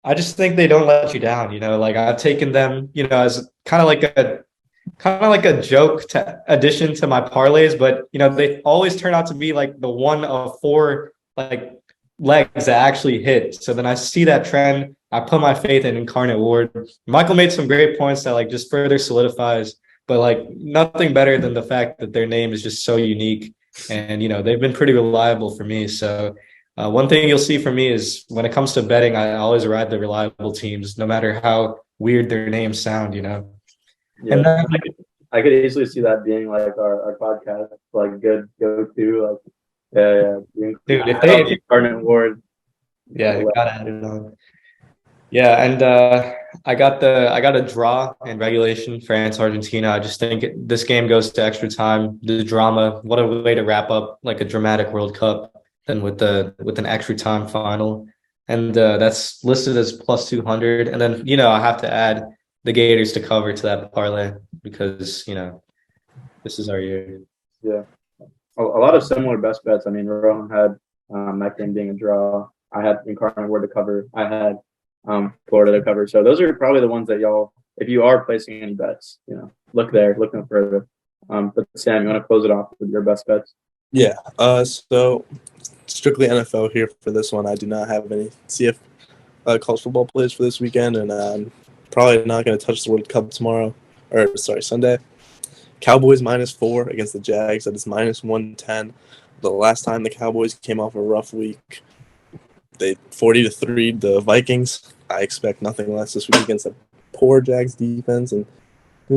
I just think they don't let you down. I've taken them, as kind of like a joke addition to my parlays, but they always turn out to be the one of four legs that actually hit. So then I see that trend. I put my faith in Incarnate Ward. Michael made some great points that just further solidifies, but nothing better than the fact that their name is just so unique, and they've been pretty reliable for me. So one thing you'll see from me is when it comes to betting, I always ride the reliable teams, no matter how weird their names sound. Yeah, and then, I could easily see that being our podcast, good go-to, yeah. Dude, if they Incarnate Ward, yeah, you gotta add it on. Yeah, and I got a draw in regulation, France, Argentina. I just think this game goes to extra time. The drama, what a way to wrap up a dramatic World Cup than with an extra time final. And that's listed as plus 200. And then, I have to add the Gators to cover to that parlay because, this is our year. Yeah. A lot of similar best bets. I mean, Rowan had that game being a draw. I had Incarnate Word to cover. I had Florida to cover. So those are probably the ones that y'all, if you are placing any bets, look no further. But Sam, you want to close it off with your best bets? Yeah. So strictly NFL here for this one. I do not have any CF college football plays for this weekend, and I'm probably not going to touch the World Cup Sunday. Cowboys -4 against the Jags. That is -110. The last time the Cowboys came off a rough week, they 40-3 the Vikings. I expect nothing less this week against a poor Jags defense. And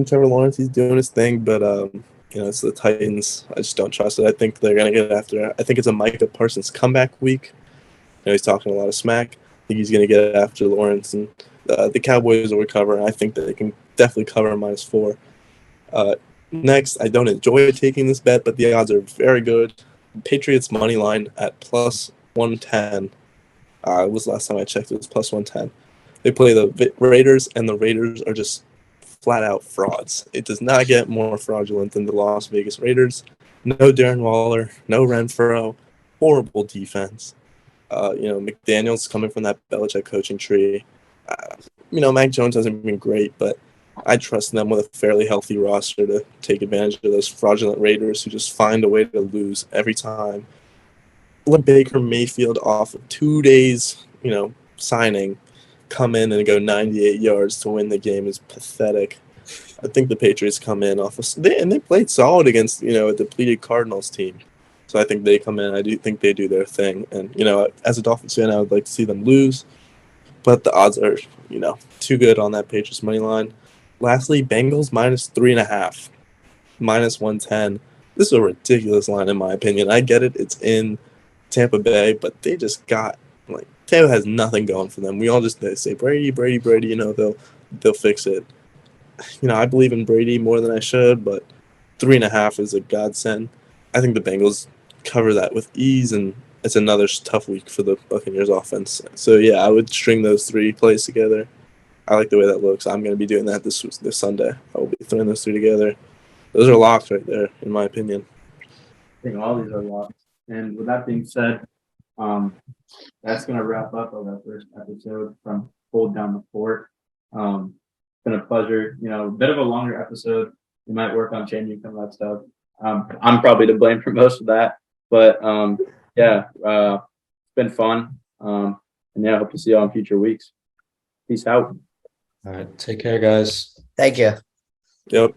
Trevor Lawrence, he's doing his thing, but it's the Titans. I just don't trust it. I think they're going to get after it. I think it's a Micah Parsons comeback week. He's talking a lot of smack. I think he's going to get after Lawrence, and the Cowboys will recover. I think that they can definitely cover -4. Next, I don't enjoy taking this bet, but the odds are very good. Patriots money line at plus 110. It was last time I checked, it was plus 110. They play the Raiders, and the Raiders are just flat out frauds. It does not get more fraudulent than the Las Vegas Raiders. No Darren Waller, no Renfro, horrible defense. McDaniel's coming from that Belichick coaching tree. Mac Jones hasn't been great, but I trust them with a fairly healthy roster to take advantage of those fraudulent Raiders who just find a way to lose every time. Let Baker Mayfield off of 2 days, signing, come in and go 98 yards to win the game is pathetic. I think the Patriots come in and they played solid against, a depleted Cardinals team. So I think they come in. I do think they do their thing. And, as a Dolphins fan, I would like to see them lose. But the odds are, too good on that Patriots money line. Lastly, Bengals -3.5, -110. This is a ridiculous line in my opinion. I get it. It's in Tampa Bay, but they just got, Tampa has nothing going for them. We all just say Brady, Brady, Brady, they'll fix it. I believe in Brady more than I should, but 3.5 is a godsend. I think the Bengals cover that with ease, and it's another tough week for the Buccaneers offense. So, yeah, I would string those 3 plays together. I like the way that looks. I'm going to be doing that this Sunday. I will be throwing those 3 together. Those are locks right there, in my opinion. I think all these are locks. And with that being said, that's going to wrap up our first episode from Hold Down the Fort. It's been a pleasure. A bit of a longer episode. We might work on changing some of that stuff. I'm probably to blame for most of that. But, it's been fun. And, I hope to see you all in future weeks. Peace out. All right. Take care, guys. Thank you. Yep.